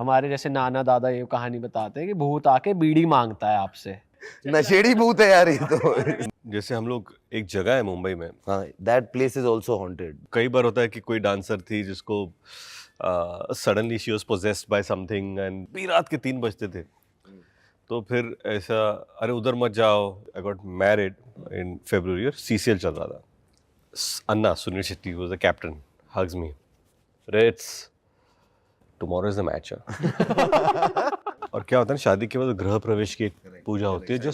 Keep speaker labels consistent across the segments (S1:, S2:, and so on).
S1: हमारे जैसे नाना दादा ये कहानी बताते हैं कि भूत आके बीड़ी मांगता है आपसे।
S2: नशेड़ी भूत है यार ये तो।
S3: जैसे हम लोग एक जगह है मुंबई में,
S2: हाँ, that place is also haunted.
S3: कई बार होता है कि कोई डांसर थी जिसको suddenly she was possessed by something and भी रात के 3 बजते थे, तो फिर ऐसा अरे उधर मत जाओ। आई गॉट मैरिड इन फरवरी और सीसीएल चल रहा था। Anna Suniel Shetty was the captain, hugs me, rates tomorrow is the match. और क्या होता है ना, शादी के बाद गृह प्रवेश की एक पूजा होती है जो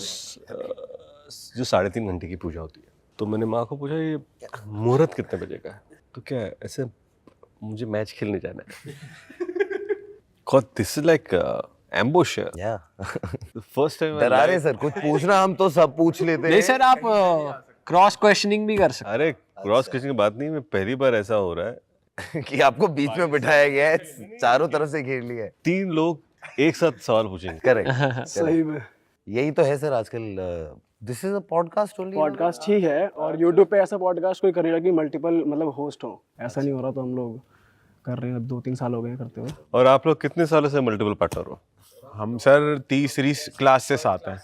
S3: 3.5 घंटे की पूजा होती है। तो मैंने माँ को पूछा ये मुहूर्त कितने बजे का है, तो क्या है ऐसे मुझे मैच खेलने जाना है। God, this is like ambush.
S2: Yeah.
S3: The first time
S2: डरा रहे सर, कुछ पूछना हम तो सब पूछ लेते
S1: नहीं
S2: हैं।
S1: सर, आप क्रॉस क्वेश्चनिंग भी कर सकते
S3: अरे क्रॉस क्वेश्चन की बात नहीं, मैं पहली बार ऐसा हो रहा है
S2: कि आपको बीच में बिठाया गया है, चारों तरफ से घेर लिया है।
S3: 3 लोग एक साथ सवाल पूछेंगे।
S2: करेक्ट,
S4: सही में
S2: यही तो है सर आजकल। This is a podcast only.
S4: Podcast ठीक है, और यूट्यूब पे ऐसा पॉडकास्ट कोई करेगा कि मल्टीपल मतलब होस्ट हो, ऐसा नहीं हो रहा, तो हम लोग कर रहे हैं। अब 2-3 साल हो गए करते हुए।
S3: और आप लोग कितने सालों से मल्टीपल पार्टनर हो?
S5: हम सर तीसरी क्लास से साथ हैं।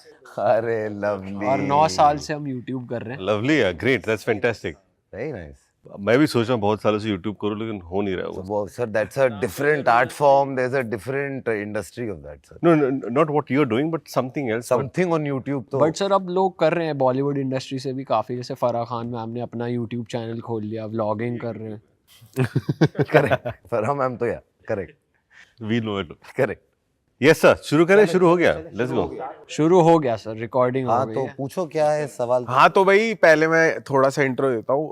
S2: अरे लवली।
S1: और 9 साल से हम यूट्यूब कर रहे हैं।
S3: Lovely, great, that's fantastic.
S2: Very nice.
S3: मैं भी सोच रहा हूँ बहुत सालों से यूट्यूब करूँ, लेकिन हो नहीं रहा वो।
S2: वो sir that's a different art form, there is a different industry of that sir.
S3: No, not what you are doing but something else.
S2: Something on YouTube तो।
S1: बट सर अब लोग कर रहे हैं बॉलीवुड इंडस्ट्री से भी काफी, जैसे फराह खान मैम ने अपना यूट्यूब चैनल खोल लिया, व्लॉगिंग कर रहे हैं।
S2: करेक्ट, फरहान मैम तो yeah correct
S3: we know it.
S2: Correct.
S3: Yes sir, शुरू करें? शुरू हो गया, लेट्स गो।
S1: शुरू हो गया सर, रिकॉर्डिंग हो
S2: हाँ
S1: गई
S2: तो
S1: है।
S2: पूछो क्या है सवाल।
S5: हाँ तो भाई पहले मैं थोड़ा सा इंट्रो देता हूँ।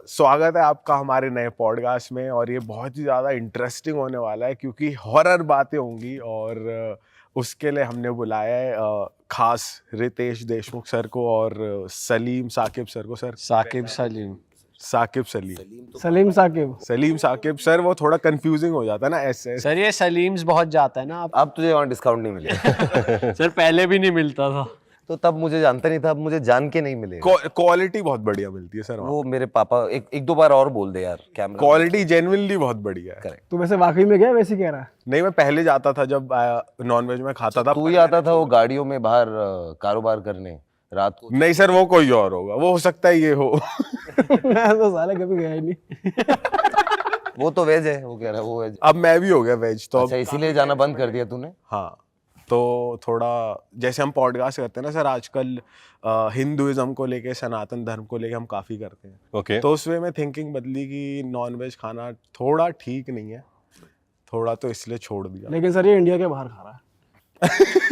S5: स्वागत है आपका हमारे नए पॉडकास्ट में, और ये बहुत ही ज़्यादा इंटरेस्टिंग होने वाला है क्योंकि हॉरर बातें होंगी, और उसके लिए हमने बुलाया है खास रितेश देशमुख सर को और सलीम साकिब सर को। सर
S1: साकिब सलीम,
S5: साकिब
S4: सलीम साकिब।
S5: सलीम साकिब सर, वो थोड़ा कंफ्यूजिंग हो जाता है ना ऐसे।
S1: सर ये सलीम्स बहुत जाता है ना।
S2: अब तुझे वहाँ डिस्काउंट नहीं मिलेगा।
S1: सर पहले भी नहीं मिलता था।
S2: तो तब मुझे जानता नहीं था, अब मुझे जान के नहीं मिलेगा।
S5: क्वालिटी बहुत बढ़िया मिलती है सर।
S2: वो मेरे पापा एक दो बार और बोल दे यार कैमरा।
S5: क्वालिटी जेन्युइनली बहुत बढ़िया है।
S2: करेक्ट।
S4: तू वैसे वाकई में गया वैसे कह रहा है?
S5: नहीं, मैं पहले जाता था जब नॉनवेज में खाता था।
S2: तू ही आता था वो गाड़ियों में बाहर कारोबार करने रात को।
S5: नहीं सर, वो कोई और होगा, वो हो सकता है ये हो।
S4: मैं तो साले कभी गया ही नहीं।
S2: वो तो वेज है, वो कह रहा है वो वेज।
S5: अब मैं भी हो गया वेज तो।
S2: अच्छा, इसीलिए जाना बंद कर दिया तूने?
S5: हाँ, तो थोड़ा जैसे हम पॉडकास्ट करते हैं ना सर आजकल, हिंदुइज्म को लेके, सनातन धर्म को लेके हम काफी करते हैं।
S3: ओके,
S5: तो उस वे में थिंकिंग बदली कि नॉनवेज खाना थोड़ा ठीक नहीं है, थोड़ा, तो इसलिए छोड़ दिया।
S4: लेकिन सर ये इंडिया के बाहर खा रहा है।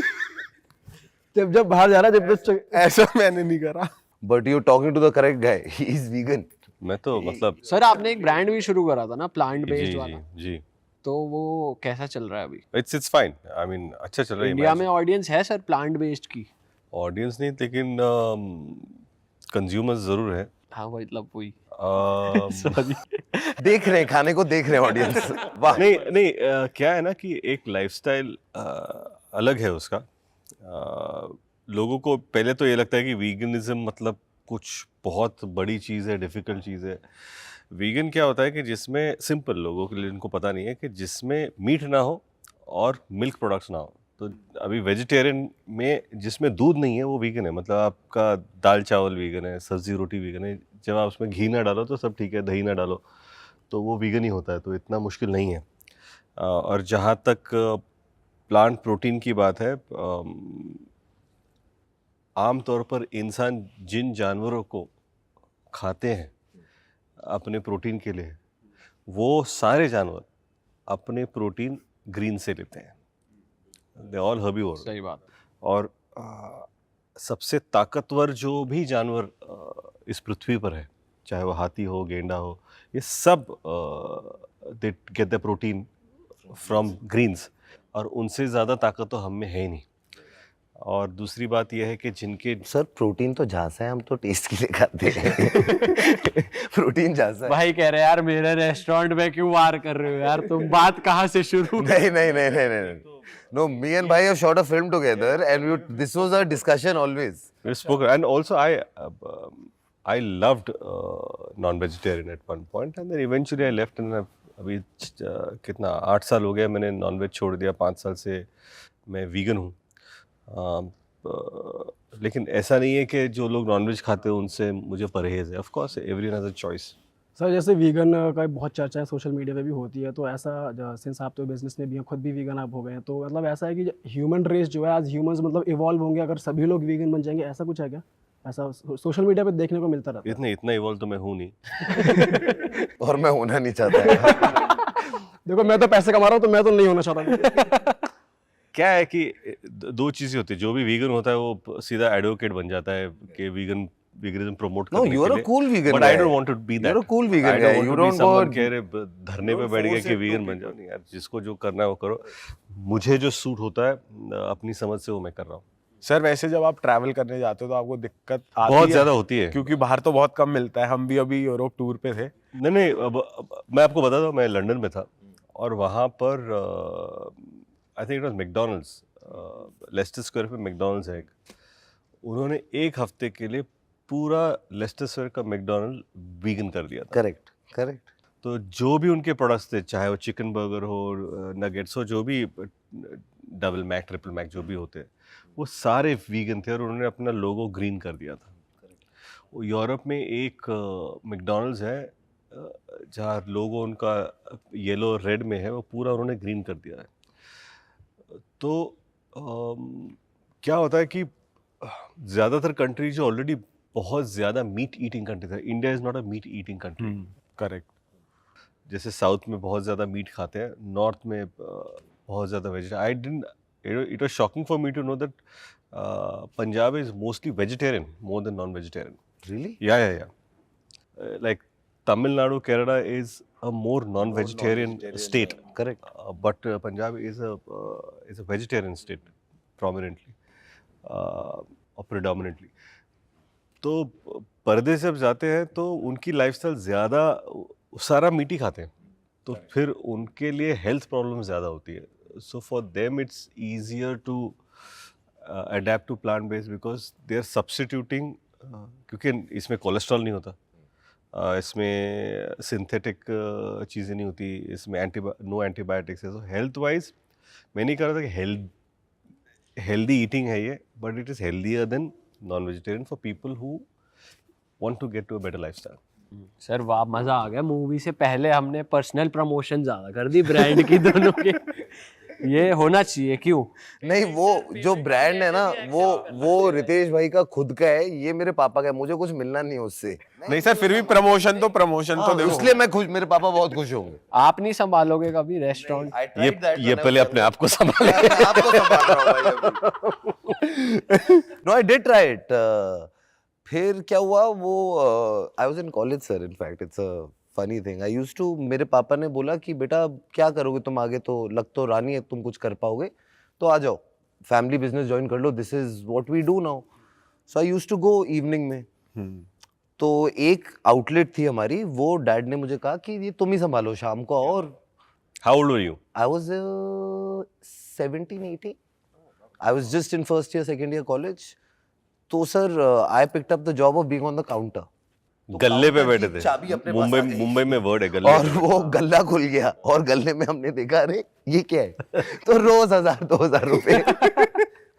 S4: जब बाहर जा रहा है, जब तो
S5: ऐसा मैंने नहीं करा।
S2: But you talking to the correct guy, he is vegan.
S3: मैं तो मतलब
S1: सर आपने एक ब्रांड भी शुरू करा था ना, प्लांट
S3: जी
S1: बेस्ड
S3: जी
S1: वाला,
S3: जी,
S1: तो वो कैसा चल रहा है अभी?
S3: It's fine. आई मीन अच्छा चल रहा है।
S1: इंडिया में ऑडियंस है सर प्लांट बेस्ड की?
S3: ऑडियंस नहीं, लेकिन कंज्यूमर्स जरूर है।
S1: हाँ मतलब वही।
S3: सॉरी,
S2: देख रहे हैं, खाने को देख रहे हैं ऑडियंस। वाह।
S3: नहीं नहीं, क्या है ना कि एक लाइफस्टाइल अलग है उसका। लोगों को पहले तो ये लगता है कि वीगनिज्म मतलब कुछ बहुत बड़ी चीज़ है, डिफ़िकल्ट चीज़ है। वीगन क्या होता है कि जिसमें, सिंपल लोगों के लिए इनको पता नहीं है कि जिसमें मीट ना हो और मिल्क प्रोडक्ट्स ना हो। तो अभी वेजिटेरियन में जिसमें दूध नहीं है वो वीगन है, मतलब आपका दाल चावल वीगन है, सब्जी रोटी वीगन है। जब आप उसमें घी ना डालो तो सब ठीक है, दही ना डालो तो वो वीगन ही होता है, तो इतना मुश्किल नहीं है। और जहाँ तक प्लांट प्रोटीन की बात है, आम तौर पर इंसान जिन जानवरों को खाते हैं अपने प्रोटीन के लिए, वो सारे जानवर अपने प्रोटीन ग्रीन से लेते हैं। They all herbivore.
S1: सही बात।
S3: और सबसे ताकतवर जो भी जानवर इस पृथ्वी पर है, चाहे वो हाथी हो, गेंडा हो, ये सब they get the protein from greens, और उनसे ज़्यादा ताकत तो हम में है ही नहीं। और दूसरी बात यह है कि जिनके
S2: सर प्रोटीन तो झांसा है, हम तो टेस्ट के लिए खाते हैं। प्रोटीन झांसा है।
S1: भाई कह रहे यार मेरे रेस्टोरेंट में क्यों वार कर रहे हो यार तुम, बात कहाँ से शुरू?
S2: नहीं। No, me and Bhai have shot a film together, and this was our discussion always.
S3: we spoke, and also I loved non-vegetarian at one point, and then eventually I left and I've अभी कितना 8 साल हो गया मैंने nonveg छोड़ दिया, 5 साल से मैं वीगन हूँ। लेकिन ऐसा नहीं है कि जो लोग नॉनवेज खाते हैं उनसे मुझे परहेज़ है। Of course everyone has a choice.
S4: Sir जैसे वीगन का बहुत चर्चा है सोशल मीडिया पे भी होती है, तो ऐसा सिंस आप तो बिजनेस में भी हैं, खुद भी वीगन आप हो गए हैं, तो मतलब ऐसा है कि ह्यूमन रेस जो है आज ह्यूमंस मतलब इवॉल्व होंगे अगर सभी लोग वीगन बन जाएंगे, ऐसा कुछ है क्या? ऐसा सोशल मीडिया पे देखने को मिलता रहता है।
S3: इतना इवॉल्व तो मैं हूँ नहीं।
S2: और मैं होना नहीं चाहता यार।
S4: देखो मैं तो पैसे कमा रहा हूँ, तो मैं तो नहीं होना चाहता।
S3: क्या है कि दो चीज़ें होती है, जो भी वीगन होता है वो सीधा एडवोकेट बन जाता है कि वीगनिज्म प्रमोट
S2: No,
S3: करने
S2: you're
S3: के
S2: a
S3: लिए।
S2: cool vegan
S3: But I
S2: guy.
S3: don't want to be that.
S2: You're a cool vegan
S3: I
S2: guy.
S3: don't
S2: You
S3: want to be
S2: don't
S3: someone
S2: go-
S3: कह रहे धरने पे बैठ गया कि वीगन बन जाओ। नहीं यार, जिसको जो करना है वो करो। मुझे जो सूट होता है अपनी समझ से वो मैं कर रहा हूँ।
S5: सर वैसे जब आप ट्रैवल करने जाते हो तो आपको दिक्कत आती
S3: बहुत
S5: है?
S3: ज़्यादा होती है।
S5: क्योंकि बाहर तो बहुत कम मिलता है। हम भी अभी यूरोप टूर पे थे।
S3: नहीं, अब मैं आपको बता दूँ, मैं लंदन में था और वहाँ पर I think it was McDonald's, Leicester Square पे मैकडॉनल्ड्स है एक। उन्होंने एक हफ्ते के लिए पूरा लेस्टर स्क्वायर का मैकडॉनल्ड वीगन कर दिया था।
S2: करेक्ट।
S3: तो जो भी उनके प्रोडक्ट्स थे, चाहे वो चिकन बर्गर हो, नगेट्स हो, जो भी डबल मैक, ट्रिपल मैक जो भी होते हैं, वो सारे वीगन थे और उन्होंने अपना लोगो ग्रीन कर दिया था। वो यूरोप में एक मैकडॉनल्ड्स है जहाँ लोगो उनका येलो रेड में है, वो पूरा उन्होंने ग्रीन कर दिया है। तो क्या होता है कि ज़्यादातर कंट्री जो ऑलरेडी बहुत ज़्यादा मीट ईटिंग कंट्री था, India is not a meat eating country.
S5: Correct.
S3: जैसे साउथ में बहुत ज़्यादा मीट खाते हैं, नॉर्थ में बहुत ज़्यादा vegetarian. I didn't, it was shocking for me to know that Punjab is mostly vegetarian more than non vegetarian.
S2: Really?
S3: Yeah like Tamil Nadu, Kerala is a more non vegetarian state,
S2: Correct.
S3: But Punjab is a vegetarian state prominently और predominantly. तो परदेश जब जाते हैं तो उनकी lifestyle ज़्यादा सारा मीट ही खाते हैं, तो फिर उनके लिए हेल्थ प्रॉब्लम ज़्यादा होती है। So for them it's easier to adapt to plant based because they are substituting, क्योंकि इसमें कोलेस्ट्रॉल नहीं होता, इसमें सिंथेटिक चीज़ें नहीं होती, इसमें नो एंटीबायोटिक्स है। सो हेल्थ वाइज मैं नहीं कह रहा था कि हेल्दी ईटिंग है ये, but it is healthier than non vegetarian for people who want to get to a better lifestyle.
S1: Sir वाह, मजा आ गया। मूवी से पहले हमने पर्सनल प्रमोशन ज्यादा कर दी ब्रांड की दोनों की। ये होना चाहिए, क्यों?
S2: नहीं, वो जो ब्रांड है ना, वो रितेश भाई का खुद का है, ये मेरे पापा का है, मुझे कुछ मिलना नहीं है उससे।
S5: नहीं सर, फिर भी प्रमोशन तो
S2: हाँ,
S5: देखो।
S2: इसलिए मैं खुश, मेरे पापा बहुत खुश होंगे।
S1: आप नहीं संभालोगे कभी रेस्टोरेंट?
S3: ये पहले अपने आप को संभाले।
S2: आपको संभाल रहा हूँ भाई। No, I did try it. फिर क्या हुआ, वो I was in college sir, in fact it's a funny thing. I used to, मेरे पापा ने बोला कि बेटा क्या करोगे तुम आगे, तो लग तो रहा नहीं है तुम कुछ कर पाओगे, तो आ जाओ फैमिली बिजनेस ज्वाइन कर लो, this is what we do now. So I used to go evening में। तो एक आउटलेट थी हमारी, वो डैड ने मुझे कहा कि ये तुम ही संभालो, शाम को आओ। और
S3: How old were you?
S2: I was 17, 18. I was just in first year, second year college. तो sir I picked up the job of being on the counter.
S3: गल्ले पे बैठे
S2: की
S3: थे।
S2: चाबी अपने पास आ गई।
S3: मुंबई में वर्ड है गल्ले।
S2: और वो गल्ला खुल गया और गल्ले में हमने देखा, अरे ये क्या है। तो रोज 1000-2000 रुपए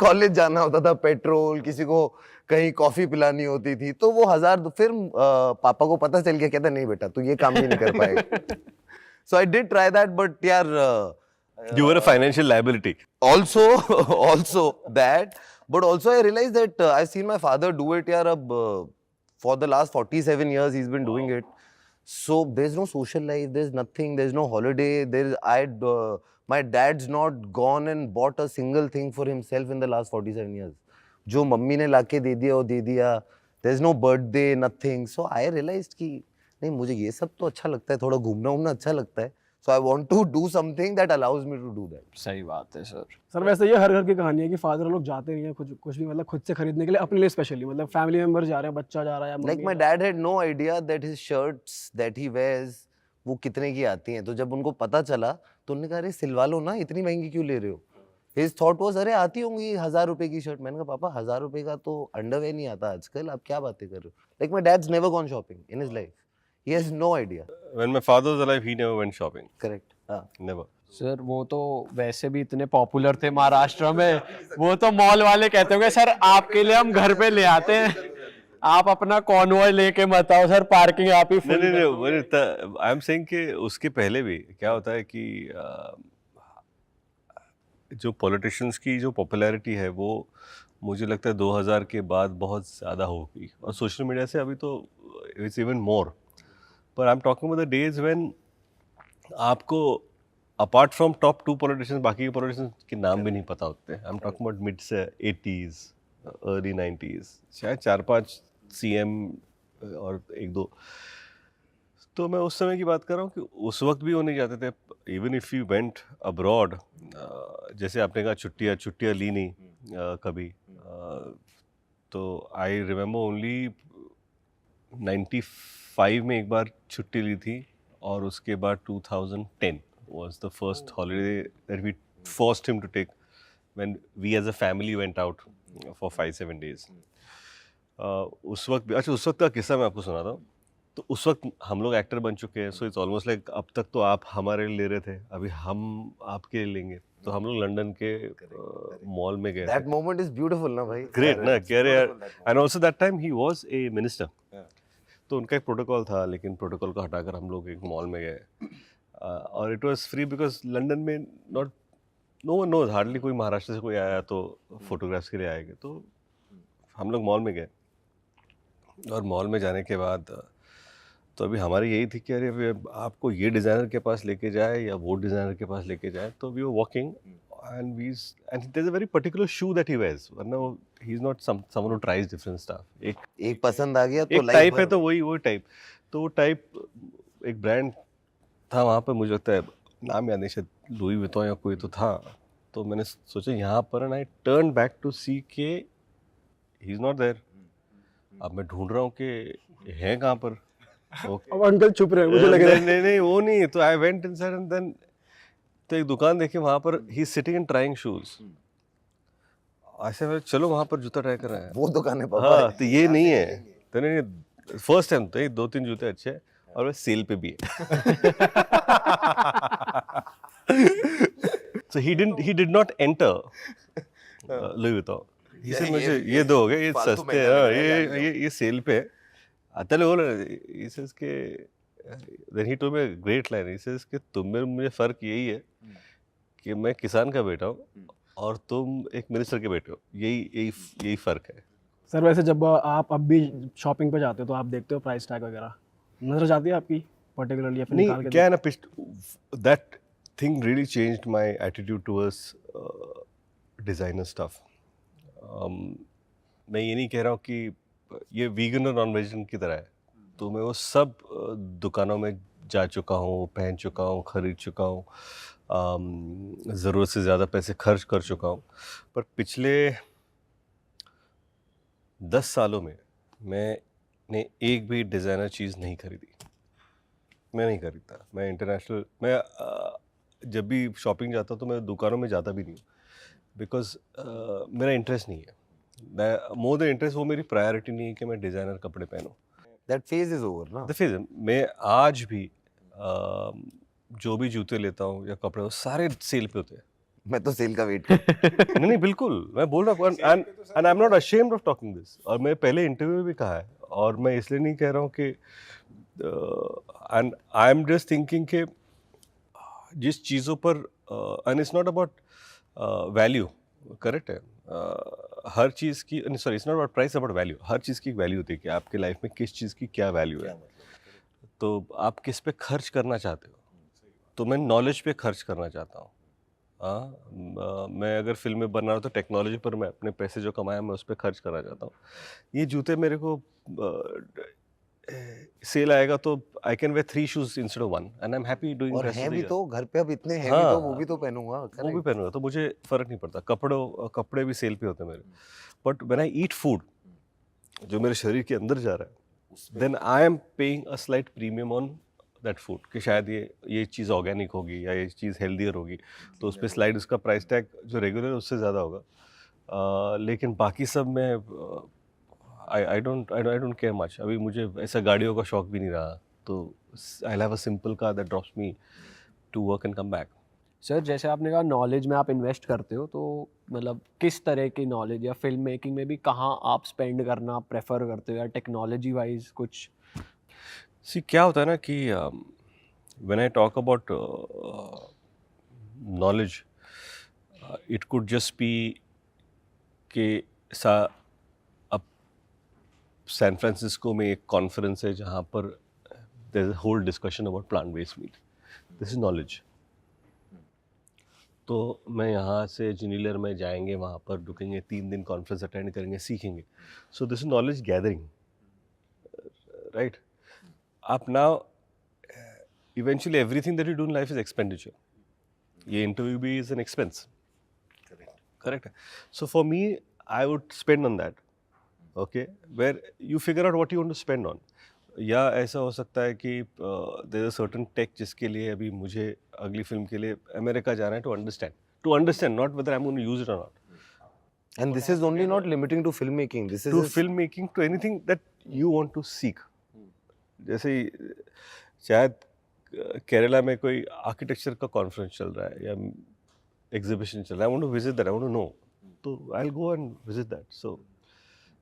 S2: कॉलेज जाना होता था, पेट्रोल, किसी को कहीं कॉफी पिलानी होती थी, तो वो 1000। फिर पापा को पता चल गया, कहता नहीं बेटा तू ये काम भी नहीं कर पाएगा। So I did try that, but
S3: You were a financial liability.
S2: also that, but also I realized that I've seen my father do it. For the last 47 years he's been doing it. So there's no social life, there's nothing, there's no holiday. My dad's not gone and bought a single thing for himself in the last 47 years. जो mummy ने लाके दे दिया वो दे दिया. There's no birthday, nothing. So I realized कि नहीं, मुझे ये सब तो अच्छा लगता है, थोड़ा घूमना घूमना अच्छा लगता है. So I want to do something that allows me to do that.
S1: सही बात है सर।
S4: सर वैसे ये हर घर की कहानी है कि फादर लोग जाते नहीं है कुछ भी, मतलब खुद से खरीदने के लिए अपने लिए स्पेशली, मतलब फैमिली मेंबर जा रहे हैं, बच्चा जा रहा है।
S2: Like my dad had no idea that his shirts that he wears वो कितने की आती हैं. तो जब उनको पता चला तो उन्होंने कहा अरे सिलवा लो ना, इतनी महंगी क्यों ले रहे हो. His thought was अरे आती होंगी 1000 रुपए की शर्ट. मैंने कहा पापा 1000 रुपए का तो अंडरवेयर नहीं आता आजकल, आप क्या बातें कर रहे हो. Like my dad's never gone shopping in his life. He has no idea.
S3: When my father was alive, he never went shopping.
S2: Correct. हाँ.
S3: Never.
S1: सर वो तो वैसे भी इतने पॉपुलर थे महाराष्ट्र में, वो तो मॉल वाले कहते होंगे सर आपके लिए हम घर पे ले आते हैं, आप अपना कॉन्वॉय लेके मत आओ सर, पार्किंग आप ही
S3: नहीं
S1: full
S3: नहीं नहीं, आई एम सेइंग कि उसके पहले भी क्या होता है कि जो पॉलिटिशियंस की जो पॉपुलैरिटी है वो मुझे लगता है 2000 के बाद बहुत ज़्यादा होगी, और सोशल मीडिया से अभी तो इट्स इवन मोर. पर I am talking about the days when आपको अपार्ट फ्रॉम टॉप 2 पॉलिटिशियंस बाकी के पॉलिटिशियंस के नाम भी नहीं पता होते. I am talking about mid से 80s, अर्ली 90s, शायद 4-5 CM और 1-2. तो मैं उस समय की बात कर रहा हूँ कि उस वक्त भी वो नहीं जाते थे. Even if you went abroad, जैसे आपने कहा छुट्टियाँ ली नहीं कभी, तो आई रिमेम्बर ओनली 95 में एक बार छुट्टी ली थी, और उसके बाद 2010 was the first holiday that we forced him to take when we as a family went out for 5-7 days. उस वक्त भी, अच्छा उस वक्त का किस्सा मैं आपको सुनाता हूँ. तो उस वक्त हम लोग एक्टर बन चुके हैं, सो इट्स ऑलमोस्ट लाइक अब तक तो आप हमारे ले रहे थे, अभी हम आपके लेंगे. तो हम लोग लंदन के मॉल में गए.
S2: That moment is beautiful ना भाई.
S3: ग्रेट ना, कह रहे यार. And also that time he was a minister, तो उनका एक प्रोटोकॉल था, लेकिन प्रोटोकॉल को हटाकर हम लोग एक मॉल में गए. और it was free because London में नो वन नोज, हार्डली कोई महाराष्ट्र से कोई आया तो फोटोग्राफ्स के लिए आएंगे. तो हम लोग मॉल में गए, और मॉल में जाने के बाद तो अभी हमारी यही थी कि अरे आपको ये डिज़ाइनर के पास लेके जाए या वो डिज़ाइनर के पास लेके जाए. तो we were walking and there is a very particular shoe that he wears, वरना he is not someone who tries different stuff.
S2: एक पसंद आ गया तो
S3: एक टाइप है, तो वही टाइप. तो वो टाइप एक ब्रांड था वहाँ पर, मुझे लगता है नाम याद नहीं, शायद लुई विटॉन या कोई तो था. तो मैंने सोचा यहाँ पर, and I turn back to see के ही इज़ नॉट देयर. अब मैं ढूंढ रहा हूँ कि है कहाँ पर.
S4: अब अंकल चुप रहे हैं, मुझे लग रहा है.
S3: नहीं वो नहीं. तो I went inside and then तो एक दुकान देखी, वहाँ पर he is sitting and trying shoes. ऐसे में चलो वहाँ पर जूता ट्राई कर रहे हैं.
S2: वो दुकान है पापा.
S3: हाँ, तो ये नहीं है. तो नहीं, फर्स्ट टाइम तो ये 2-3 जूते अच्छे हैं, और वो सेल पे भी है. So he did not enter Louis Vuitton. He said मुझे ये दो हो गए, ये सस्ते हैं, ये सेल पे है. चलो बोल रहे, he says के then he told me a great line. He says कि तुम में मुझे फ़र्क यही है कि मैं किसान का बेटा हूँ और तुम एक मिनिस्टर के बेटे हो. यही फ़र्क है.
S4: सर वैसे जब आप अब भी शॉपिंग पे जाते हो तो आप देखते हो प्राइस टैग वगैरह, नजर जाती है आपकी पर्टिकुलरली, या फिर निकाल
S3: नहीं,
S4: के
S3: क्या है ना, that thing really changed my attitude towards designer stuff. मैं ये नहीं कह रहा हूँ कि ये वीगन और नॉन वेजिटेरियन की तरह है. तो मैं वो सब दुकानों में जा चुका हूँ, पहन चुका हूँ, ख़रीद चुका हूँ, ज़रूरत से ज़्यादा पैसे खर्च कर चुका हूँ. पर पिछले 10 सालों में मैंने एक भी डिज़ाइनर चीज़ नहीं खरीदी. मैं नहीं खरीदता. मैं इंटरनेशनल, मैं जब भी शॉपिंग जाता हूँ तो मैं दुकानों में जाता भी नहीं हूँ, बिकॉज मेरा इंटरेस्ट नहीं है. मोर देन इंटरेस्ट, वो मेरी प्रायोरिटी नहीं है कि मैं डिज़ाइनर कपड़े पहनूँ.
S2: That phase is over ना.
S3: द फेज, मैं आज भी जो भी जूते लेता हूँ या कपड़े, वो सारे सेल पे होते हैं.
S2: मैं तो सेल का वेट कर.
S3: नहीं बिल्कुल, मैं बोल रहा हूँ, and I am not ashamed of talking this. और मैं पहले इंटरव्यू में भी कहा है, और मैं इसलिए नहीं कह रहा हूँ कि and I am just thinking कि जिस चीज़ों पर, and it's not about value, correct है, हर चीज़ की, sorry it's not about price, about value. हर चीज़ की वैल्यू होती है कि आपके लाइफ में किस चीज़ की क्या वैल्यू है, तो आप किस पे खर्च करना चाहते हो. तो मैं नॉलेज पे खर्च करना चाहता हूँ. मैं अगर फिल्म में बना रहा हूँ तो टेक्नोलॉजी पर मैं अपने पैसे जो कमाया मैं उस पर खर्च करना चाहता हूँ. ये जूते मेरे को सेल आएगा तो I can wear 3 shoes instead of 1 and I am happy doing.
S2: और हैं भी तो घर पे, अब इतने हैं भी
S3: हाँ.
S2: तो वो भी तो पहनूंगा.
S3: वो भी पहनूंगा, तो मुझे फ़र्क नहीं पड़ता. कपड़े भी सेल पे होते हैं मेरे. But when I eat food जो मेरे शरीर के अंदर जा रहा है, then I am paying a slight premium on that food, कि शायद ये चीज़ ऑर्गेनिक होगी या ये चीज़ हेल्दियर होगी, तो उस पर स्लाइड उसका प्राइस टैग जो रेगुलर उससे ज़्यादा होगा. लेकिन बाकी सब में आई डोंट केयर मच. अभी मुझे ऐसा गाड़ियों का शौक भी नहीं रहा. तो I'll have a simple car that drops me to work and come back.
S1: Sir जैसे आपने कहा नॉलेज में आप इन्वेस्ट करते हो, तो मतलब किस तरह की नॉलेज, या फिल्म मेकिंग में भी कहाँ आप स्पेंड करना प्रेफर करते हो, या टेक्नोलॉजी वाइज कुछ?
S3: See, क्या होता है ना कि when I talk about knowledge, it could just be कि अब सैन फ्रांसिस्को में एक कॉन्फ्रेंस है जहाँ पर there is a whole discussion about plant based meat. This is knowledge. तो मैं यहाँ से जिनीलर में जाएंगे, वहाँ पर रुकेंगे, 3 दिन कॉन्फ्रेंस अटेंड करेंगे, सीखेंगे. So this is knowledge gathering, right? आप now eventually everything that you do in life is expenditure. ये इंटरव्यू भी is an expense. Correct. So for me, I would spend on that. Okay, where you figure out what you want to spend on. या ऐसा हो सकता है कि there is a certain tech जिसके लिए अभी मुझे अगली फिल्म के लिए अमेरिका जाना है, to understand not whether I'm going to use it or not.
S2: And this is only not limiting to filmmaking. This is
S3: To filmmaking, to anything that you want to seek. जैसे शायद केरला में कोई architecture का conference चल रहा है या exhibition चल रहा है, I want to visit that, I want to know, तो I will go and visit that. So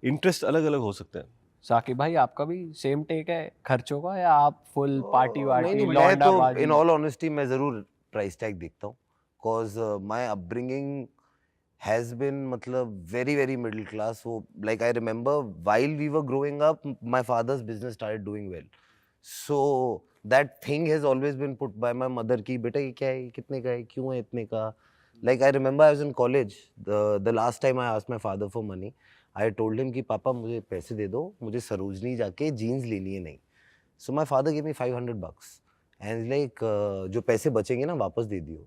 S3: interest अलग अलग हो सकते हैं.
S1: साकिब भाई आपका भी सेम टेक है खर्चों का, या आप फुल पार्टी
S2: नहीं
S1: वार्टी
S2: नहीं, मैं
S1: लौंडा
S2: तो
S1: बाजी?
S2: इन ऑल ऑनेस्टी मैं ज़रूर प्राइस टैग देखता हूँ, cause my upbringing has been मतलब very very middle class. So like I remember while we were growing up, my father's business started doing well. So that thing has always been put by my mother कि बेटा ये क्या है, कितने का है, क्यों है इतने का. Like I remember I was in college. The last time I asked my father for money, I told him कि पापा मुझे पैसे दे दो, मुझे सरोजनी जाके जीन्स लेनी है नहीं. So my father gave me $500 and he's like जो पैसे बचेंगे ना वापस दे दियो.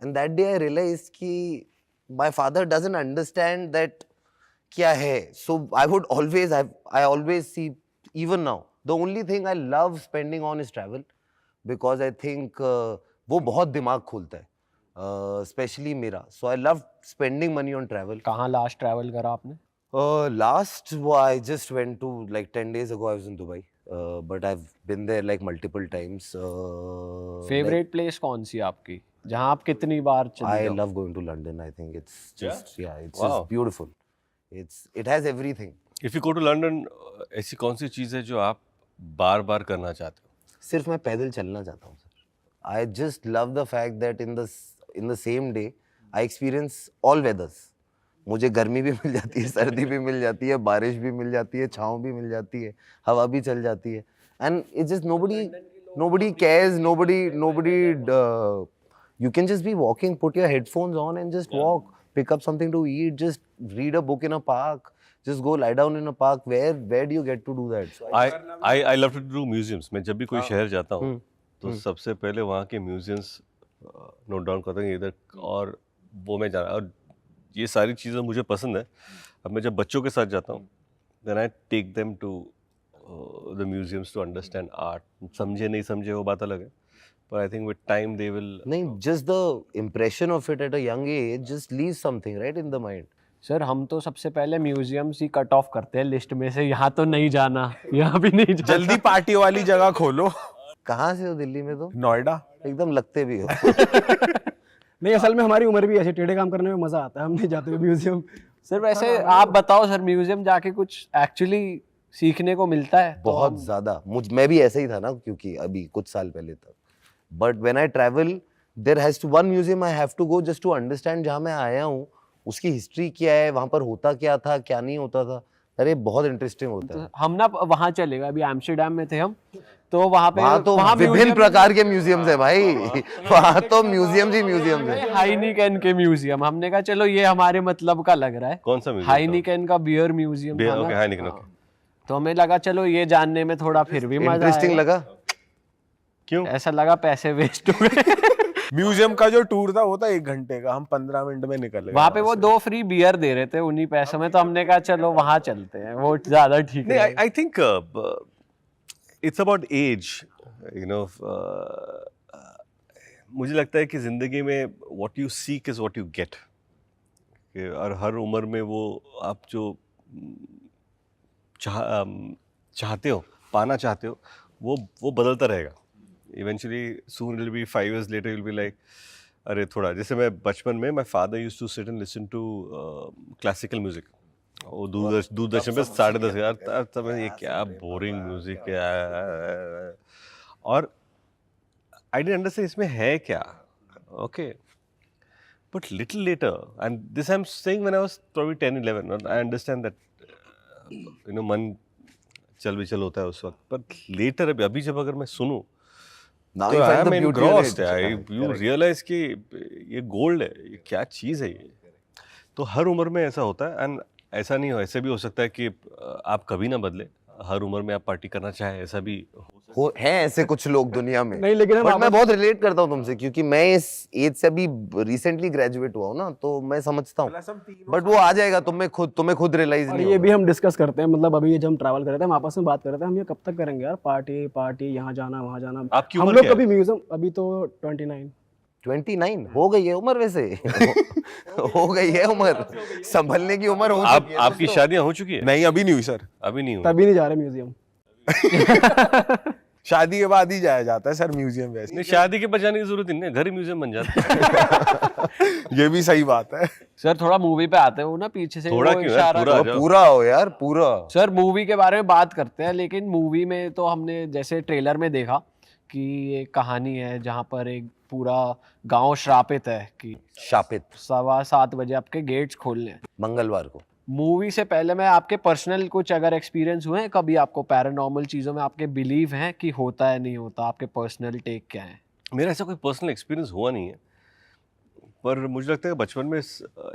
S2: And that day I realized कि my father doesn't understand that क्या है. So I always see, even now, the only thing I love spending on is travel, because I think वो बहुत दिमाग खोलता है, especially मेरा. So I love spending money on travel.
S1: कहाँ last travel करा आपने?
S2: Last I just went to, like 10 days ago I was in Dubai, but I've been there like multiple times.
S1: Favourite place कौन सी आपकी, जहाँ आप कितनी बार चले
S2: I
S1: जाओ?
S2: love going to London. I think it's just it's
S3: Wow.
S2: just beautiful. It has everything.
S3: If you go to London, ऐसी कौन सी चीज़ है जो आप बार बार करना चाहते हो?
S2: सिर्फ मैं पैदल चलना चाहता हूँ sir. I just love the fact that in the same day I experience all weathers. मुझे गर्मी भी मिल जाती है, सर्दी भी मिल जाती है, बारिश भी मिल जाती है, छाँव भी मिल जाती है, हवा भी चल जाती है. And it's just nobody cares, nobody you can just be walking, put your headphones on and just walk, pick up something to eat, just read a book in a park, just go lie down in a park. Where do you get to do that? So
S3: I love to do museums. मैं जब भी कोई शहर जाता हूँ तो सबसे पहले वहाँ के म्यूजियम्स नोट डाउन करता हूँ इधर, और वो मैं जाना, और ये सारी चीज़ें मुझे पसंद है. अब मैं जब बच्चों के साथ जाता हूँ, then I take them to the museums to understand art. समझे नहीं समझे वो बात अलग है, but I think with time they will.
S2: नहीं, just the impression of it at a young age just leaves something right in the mind.
S1: Sir हम तो सबसे पहले म्यूजियम्स ही कट ऑफ करते हैं लिस्ट में से, यहाँ तो नहीं जाना, यहाँ भी नहीं जाना.
S5: जल्दी पार्टी वाली जगह खोलो.
S2: कहाँ से हो दिल्ली में? तो
S5: नोएडा.
S2: एकदम लगते भी हो.
S4: नहीं, असल में हमारी उम्र भी ऐसे, टेढ़े काम करने में मजा आता है, हम नहीं जाते हुए म्यूजियम.
S1: सर वैसे आप बताओ सर, म्यूजियम जाके कुछ एक्चुअली सीखने को मिलता है?
S2: बहुत ज्यादा. मैं भी ऐसा ही था ना, क्योंकि अभी कुछ साल पहले तक. But when I travel, there has to one museum I have to go just to understand जहाँ मैं आया हूँ, उसकी हिस्ट्री क्या है, वहाँ पर होता क्या था, क्या नहीं होता था. अरे बहुत इंटरेस्टिंग होता है.
S1: हम ना वहाँ चलेगा, अभी एम्स्टरडैम में थे हम, तो वहाँ पे
S2: वहाँ तो विभिन्न प्रकार के म्यूजियम्स है भाई. वहाँ तो म्यूजियम्स ही म्यूजियम्स है.
S1: हाइनिकेन के म्यूजियम, हमने कहा चलो ये हमारे मतलब का लग रहा है.
S3: कौन सा म्यूजियम?
S1: हाइनिकेन का बियर म्यूजियम था
S3: ओके,
S1: ना.
S3: हाइनिकेन. ओके,
S1: तो हमें लगा चलो ये जानने में थोड़ा फिर भी मजा
S2: इंटरेस्टिंग
S1: आएगा.
S2: लगा.
S3: क्यों?
S1: ऐसा लगा पैसे वेस्ट हो गए.
S5: म्यूजियम का जो टूर था वो था 1 घंटे का, हम 15 मिनट में निकल गए.
S1: वहाँ पे वो 2 फ्री बियर दे रहे थे उन्हीं पैसों में, तो हमने कहा चलो वहाँ चलते हैं, वो ज्यादा ठीक
S3: नहीं,
S1: है.
S3: I think it's about age, you know. मुझे लगता है कि जिंदगी में what you seek is what you get. और हर उम्र में वो आप जो चाहते हो, पाना चाहते हो, वो बदलता रहेगा. Eventually, soon it'll be 5 years later, you'll be like, अरे थोड़ा जैसे मैं बचपन में my father used to sit and listen to classical music. वो दूरदर्शन पे 10:30 यार तब ये क्या बोरिंग म्यूजिक है. और I didn't understand इसमें है क्या. Okay. But little later, and this I'm saying when I was probably 10, 11, and I understand that, मन चल विचल होता है उस वक्त. But later अभी जब अगर मैं सुनूं,
S2: Now
S3: तो
S2: you
S3: I
S2: find
S3: am
S2: the beauty in
S3: engrossed.
S2: it.
S3: You realize कि ये गोल्ड है, ये क्या चीज़ है ये. तो हर उम्र में ऐसा होता है. एंड ऐसा नहीं हो, ऐसे भी हो सकता है कि आप कभी ना बदले, हर उम्र में आप पार्टी करना चाहें, ऐसा भी
S2: हैं ऐसे कुछ लोग दुनिया में.
S4: नहीं, लेकिन हम
S2: बट मैं
S4: आपस-
S2: बहुत रिलेट करता हूँ तुमसे, क्योंकि मैं इस एज से अभी रिसेंटली ग्रेजुएट हुआ हूँ ना, तो मैं समझता हूँ. बट वो आ जाएगा, तुम्हें खुद रियलाइज
S4: और
S2: नहीं
S4: ये
S2: होगा.
S4: भी हम डिस्कस करते हैं, मतलब अभी जब हम ट्रैवल कर रहे थे हम आपस में बात कर रहे थे, हम ये कब तक करेंगे यार, पार्टी पार्टी, यहाँ जाना वहाँ जाना.
S3: आपकी
S4: हम
S3: उम्र
S4: लोग
S3: क्या है?
S4: कभी म्यूजियम, अभी तो 29.
S2: 29 हो गई है उम्र वैसे. हो गई है उम्र, संभलने की उम्र हो चुकी है.
S3: आपकी शादियां हो चुकी है?
S5: नहीं, अभी नहीं हुई सर.
S3: अभी नहीं हुई.
S4: तभी नहीं जा रहे म्यूजियम.
S5: शादी के बाद ही जाया जाता है सर म्यूजियम वैसे.
S3: नहीं, शादी के बाद जाने की जरूरत ही नहीं है, घर ही म्यूजियम बन जाता है.
S5: ये भी सही बात है.
S1: सर थोड़ा मूवी पे आते हो ना, पीछे से
S3: थोड़ा
S1: वो
S3: क्यों है,
S1: इशारा
S3: पूरा
S1: कर-
S3: जाओ.
S2: पूरा हो यार, पूरा.
S1: सर मूवी के बारे में बात करते हैं, लेकिन मूवी में तो हमने जैसे ट्रेलर में देखा कि ये कहानी है जहाँ पर एक पूरा गांव श्रापित है कि
S2: शापित
S1: 7:15 बजे आपके गेट्स खोलने हैं.
S2: मंगलवार को.
S1: मूवी से पहले मैं आपके पर्सनल कुछ अगर एक्सपीरियंस हुए हैं कभी, आपको पैरानॉर्मल चीज़ों में आपके बिलीव हैं कि होता है नहीं होता, आपके पर्सनल टेक क्या है?
S3: मेरा ऐसा कोई पर्सनल एक्सपीरियंस हुआ नहीं है, पर मुझे लगता है कि बचपन में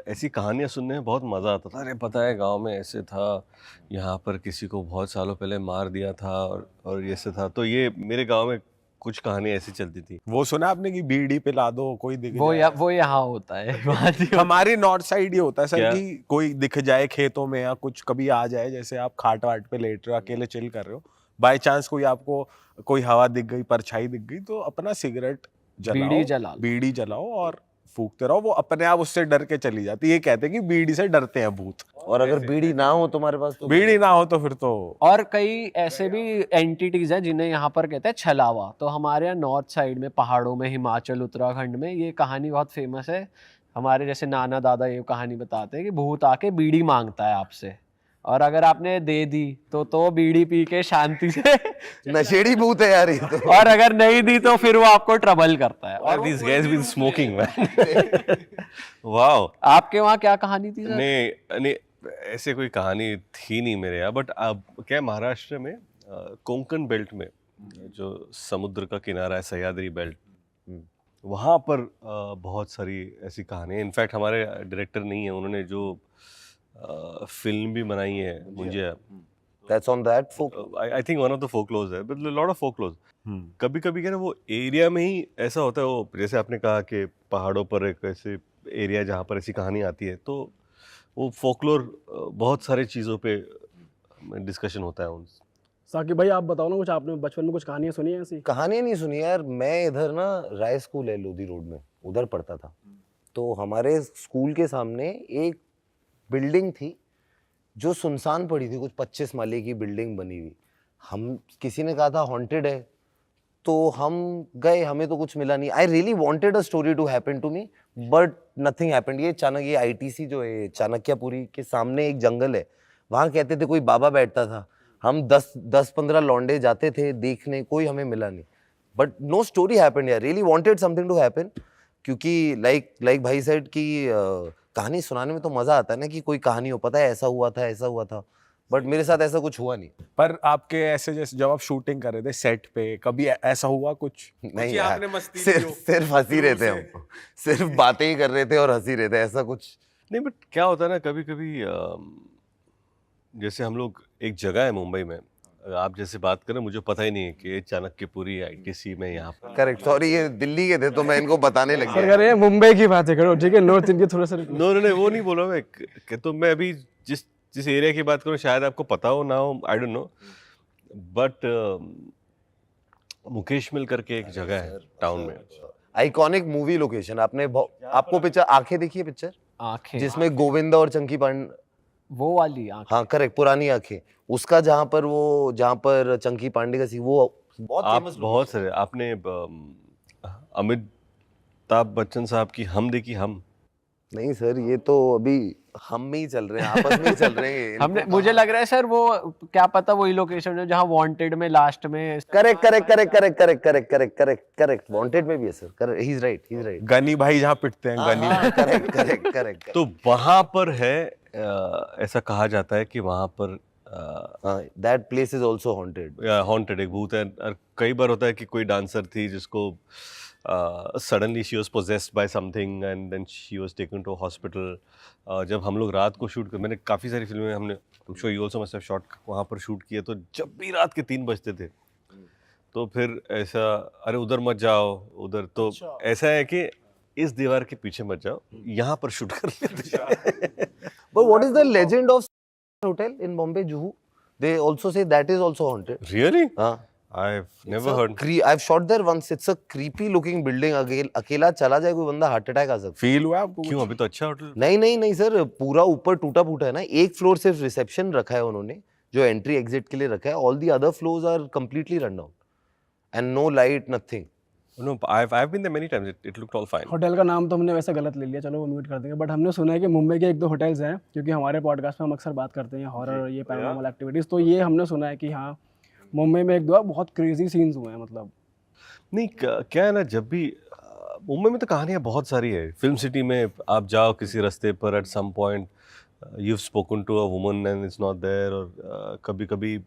S3: ऐसी कहानियां सुनने में बहुत मज़ा आता था. अरे पता है गांव में ऐसे था, यहाँ पर किसी को बहुत सालों पहले मार दिया था और ये से था. तो ये मेरे गांव में कुछ कहानियां ऐसी चलती थी.
S5: वो सुना आपने कि बीड़ी पिला दो कोई दिख
S1: वो
S5: जाए?
S1: वो यहाँ होता है. बात ही-
S5: हमारी नॉर्थ साइड ये होता है सर
S3: क्या?
S5: कि कोई दिख जाए खेतों में या कुछ कभी आ जाए, जैसे आप खाट वाट पे लेट रहे हो, अकेले चिल कर रहे हो, बाय चांस कोई आपको कोई हवा दिख गई, परछाई दिख गई, तो अपना सिगरेट
S1: बीड़ी जला लो.
S5: बीड़ी जलाओ और फूकते रहो. वो अपने आप उससे डर के चली जाती है. ये कहते हैं कि बीड़ी से डरते हैं भूत.
S2: और अगर बीड़ी ना हो तुम्हारे पास तो
S5: बीड़ी ना हो तो फिर तो
S1: और कई ऐसे भी एंटिटीज हैं जिन्हें यहाँ पर कहते हैं छलावा. तो हमारे यहाँ नॉर्थ साइड में पहाड़ों में, हिमाचल उत्तराखंड में ये कहानी बहुत फेमस है. हमारे जैसे नाना दादा ये कहानी बताते हैं कि भूत आके बीड़ी मांगता है आपसे, और अगर आपने दे दी तो बीड़ी पी के शांति से
S2: नशेड़ी भूत है यार ये तो.
S1: और अगर नहीं दी तो फिर वो आपको ट्रबल करता है. और
S3: These guys been smoking, man. Wow.
S1: आपके वहाँ क्या कहानी थी सर?
S3: नहीं, ऐसे कोई कहानी थी नहीं मेरे यहाँ. बट अब क्या है, महाराष्ट्र में कोंकण बेल्ट में जो समुद्र का किनारा है, सह्याद्री बेल्ट, वहाँ पर बहुत सारी ऐसी कहानी है. इनफैक्ट हमारे डायरेक्टर नहीं है, उन्होंने जो फिल्म भी बनाई है Munjya,
S2: That's on that folk.
S3: I think one of the folklores है, बट लॉट ऑफ फोकलोज. कभी कभी क्या ना, वो एरिया में ही ऐसा होता है. वो जैसे आपने कहा कि पहाड़ों पर एक ऐसे एरिया जहाँ पर ऐसी कहानी आती है, तो वो फोकलोर बहुत सारी चीज़ों पे डिस्कशन होता है उन.
S4: साकिब भाई आप बताओ ना कुछ, आपने बचपन में कुछ कहानियां सुनी हैं ऐसी?
S2: कहानियां नहीं सुनी यार. मैं इधर ना राय स्कूल है लोधी रोड में, उधर पढ़ता था. तो हमारे स्कूल के सामने एक बिल्डिंग थी जो सुनसान पड़ी थी, कुछ 25 माले की बिल्डिंग बनी हुई. हम किसी ने कहा था हॉन्टेड है, तो हम गए, हमें तो कुछ मिला नहीं. I really wanted a story to happen to me, but nothing happened. ये आईटीसी जो है चाणक्यपुरी के सामने एक जंगल है, वहाँ कहते थे कोई बाबा बैठता था. हम 10-15 लौंडे जाते थे देखने, कोई हमें मिला नहीं. बट नो स्टोरी हैपेंड यार. Really wanted something to happen, क्योंकि लाइक भाई सेड कि कहानी सुनाने में तो मजा आता है ना, कि कोई कहानी हो, पता है ऐसा हुआ था. बट मेरे साथ ऐसा कुछ हुआ नहीं.
S5: पर आपके ऐसे जैसे जब आप शूटिंग कर रहे थे सेट पे, कभी ऐसा हुआ कुछ?
S2: नहीं यार, सिर्फ हंसी रहे थे हम. सिर्फ बातें ही कर रहे थे और हंसी रहे थे, ऐसा कुछ
S3: नहीं. बट क्या होता है ना, कभी कभी जैसे हम लोग एक जगह है मुंबई में, आप जैसे बात करें, मुझे पता ही नहीं है कि ये चाणक्यपुरी आईटीसी में यहाँ पर.
S2: करेक्ट. सॉरी, ये दिल्ली के थे तो मैं इनको बताने लग
S4: सर
S2: गया.
S4: कह रहे हैं मुंबई की बातें करो, ठीक है, नॉर्थ इंडिया थोड़ा सा
S3: नो वो नहीं बोला मैं. कि तो मैं अभी जिस एरिया की बात करूँ, शायद आपको पता हो ना हो, I don't know. But Mukesh mill करके एक जगह है टाउन में.
S2: Iconic movie location. आपको पिक्चर आंखें देखी है, पिक्चर
S1: आंखें,
S2: जिसमें गोविंदा और चंकी पांडे.
S1: वो वाली आंखें.
S2: हाँ करेक्ट, पुरानी आंखें. उसका जहाँ पर चंकी पांडे का वो बहुत
S3: आप
S2: famous
S3: बहुत
S2: location.
S3: सारे आपने अमिताभ बच्चन साहब की हम देखी हम
S2: नहीं सर, ये तो अभी हम में ही चल रहे हैं, आपस में ही चल रहे हैं।
S1: हमने मुझे लग रहा है सर वो क्या पता वही लोकेशन है जहाँ वांटेड में लास्ट में
S2: करेक्ट वांटेड में भी है sir, correct, he is right
S5: Ghani भाई जहाँ पिटते हैं, गनी भाई।
S2: करेक्ट
S3: तो वहां पर है ऐसा कहा जाता है कि वहां पर
S2: that place is also haunted.
S3: Haunted एक भूत है। और कई बार होता है कि कोई डांसर थी जिसको suddenly she was possessed by something and then she was taken to hospital. जब हम लोग रात को शूट कर, मैंने काफ़ी सारी फिल्में हमने I am sure you also must have shot वहाँ पर शूट किए, तो जब भी रात के 3 बजते थे तो फिर ऐसा अरे उधर मत जाओ उधर, तो ऐसा है कि इस दीवार के पीछे मत जाओ, यहाँ पर शूट कर लेते हैं।
S2: But what is the legend of hotel in Bombay Juhu? They also say that is also haunted.
S3: Really?
S2: हां,
S3: I've never heard.
S2: I've shot there once. It's a creepy looking building. अकेला चला जाए कोई बंदा हार्ट अटैक आ सकता है।
S5: फील हुआ आपको?
S3: क्यों, अभी तो अच्छा होटल।
S2: नहीं सर, पूरा ऊपर टूटा फूटा है ना। एक फ्लोर सिर्फ रिसेप्शन रखा है उन्होंने, जो एंट्री एग्जिट के लिए रखा है। All the other floors are completely run down and no light, nothing.
S3: No, I've been there many times. It looked all fine.
S4: Hotel का नाम तो हमने वैसे गलत ले लिया, चलो वो म्यूट कर देंगे। बट हमने सुना है कि मुंबई के 1-2 होटल्स हैं, क्योंकि हमारे पॉडकास्ट में हम अक्सर बात करते हैं हॉरर, ये पैरानॉर्मल एक्टिविटीज़, तो ये हमने सुना है कि हाँ मुंबई में 1-2 बहुत क्रेजी सीन्स हुए हैं। मतलब
S3: नहीं, क्या है ना, जब भी मुंबई में तो कहानियाँ बहुत सारी है। फिल्म सिटी में आप जाओ किसी रास्ते पर, at some point you've spoken to a woman and it's not there, और कभी कभी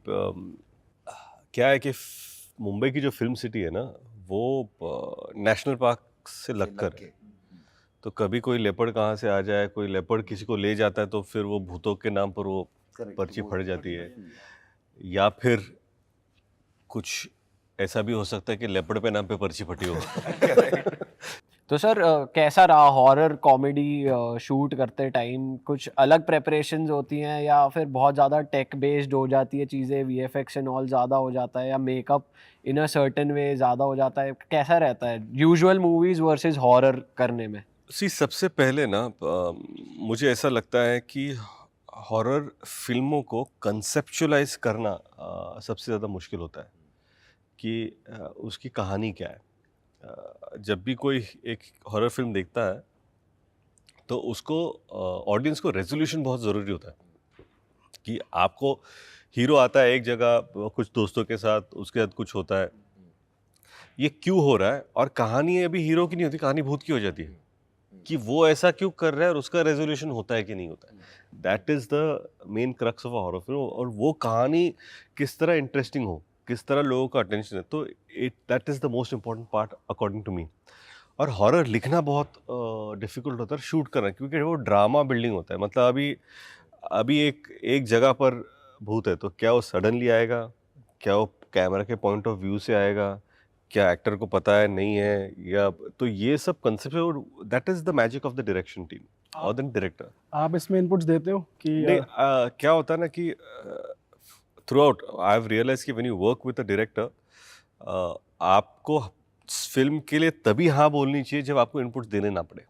S3: क्या है कि मुंबई की जो फिल्म सिटी है ना, वो नेशनल पार्क से लगकर है। तो कभी कोई लेपर्ड कहाँ से आ जाए, कोई लेपर्ड किसी को ले जाता है, तो फिर वो भूतों के नाम पर वो पर्ची फट जाती है। या फिर कुछ ऐसा भी हो सकता है कि लेपर्ड पे नाम पे पर्ची फटी हो।
S1: तो सर कैसा रहा हॉरर कॉमेडी शूट करते टाइम? कुछ अलग प्रेपरेशंस होती हैं या फिर बहुत ज़्यादा टेक बेस्ड हो जाती है चीज़ें, वीएफएक्स एंड ऑल ज़्यादा हो जाता है, या makeup in a certain way ज़्यादा हो जाता है? कैसा रहता है यूजुअल मूवीज़ वर्सेस हॉरर करने में?
S3: सबसे पहले ना मुझे ऐसा लगता है कि हॉरर फिल्मों को कंसेप्चुअलाइज करना सबसे ज़्यादा मुश्किल होता है कि उसकी कहानी क्या है। जब भी कोई एक हॉरर फिल्म देखता है तो उसको ऑडियंस को रेजोल्यूशन बहुत ज़रूरी होता है कि आपको हीरो आता है एक जगह कुछ दोस्तों के साथ, उसके साथ कुछ होता है, ये क्यों हो रहा है, और कहानी अभी हीरो की नहीं होती, कहानी भूत की हो जाती है कि वो ऐसा क्यों कर रहा है और उसका रेजोल्यूशन होता है कि नहीं होता है। That is the main crux of a horror film. और वो कहानी किस तरह इंटरेस्टिंग हो, किस तरह लोगों का अटेंशन है, तो that is the most important part according to me. और हॉरर लिखना बहुत डिफ़िकल्ट होता है, शूट करना, क्योंकि वो ड्रामा बिल्डिंग होता है। मतलब अभी एक जगह पर भूत है, तो क्या वो सडनली आएगा, क्या वो कैमरा के पॉइंट ऑफ व्यू से आएगा, क्या एक्टर को पता है नहीं है, या तो ये सब concept, that is the magic of the direction team और द डायरेक्टर।
S4: आप इसमें इनपुट्स देते हो कि
S3: नहीं, क्या होता है ना कि throughout I have realize कि when you work with a director, आपको फिल्म के लिए तभी हाँ बोलनी चाहिए जब आपको इनपुट्स देने ना पड़े।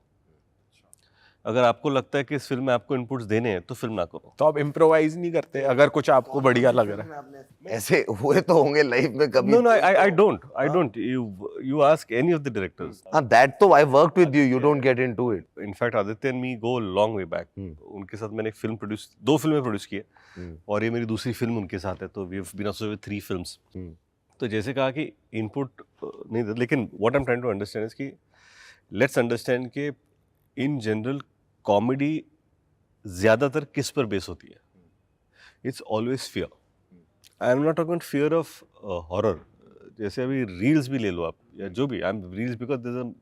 S3: अगर आपको लगता है कि इस फिल्म में आपको इनपुट्स देने हैं तो फिल्म ना करो।
S5: तो आप इम्प्रोवाइज नहीं करते अगर कुछ आपको बढ़िया लग रहा है?
S2: ऐसे हुए तो होंगे लाइफ में कभी?
S3: No, I don't. You ask any of the directors.
S2: हाँ, that तो I worked with you. You don't get into it.
S3: In fact, Aditya and me go a long way back. उनके साथ मैंने दो फिल्में प्रोड्यूस की है, और ये मेरी दूसरी फिल्म उनके साथ है, तो we have been associated with 3 films. तो जैसे कहा कि इनपुट नहीं, लेकिन what I'm trying to understand is कि let's understand कि in general कॉमेडी ज़्यादातर किस पर बेस होती है? It's always fear. I am not talking fear of horror. जैसे अभी रील्स भी ले लो आप, या जो भी, I am reels because this is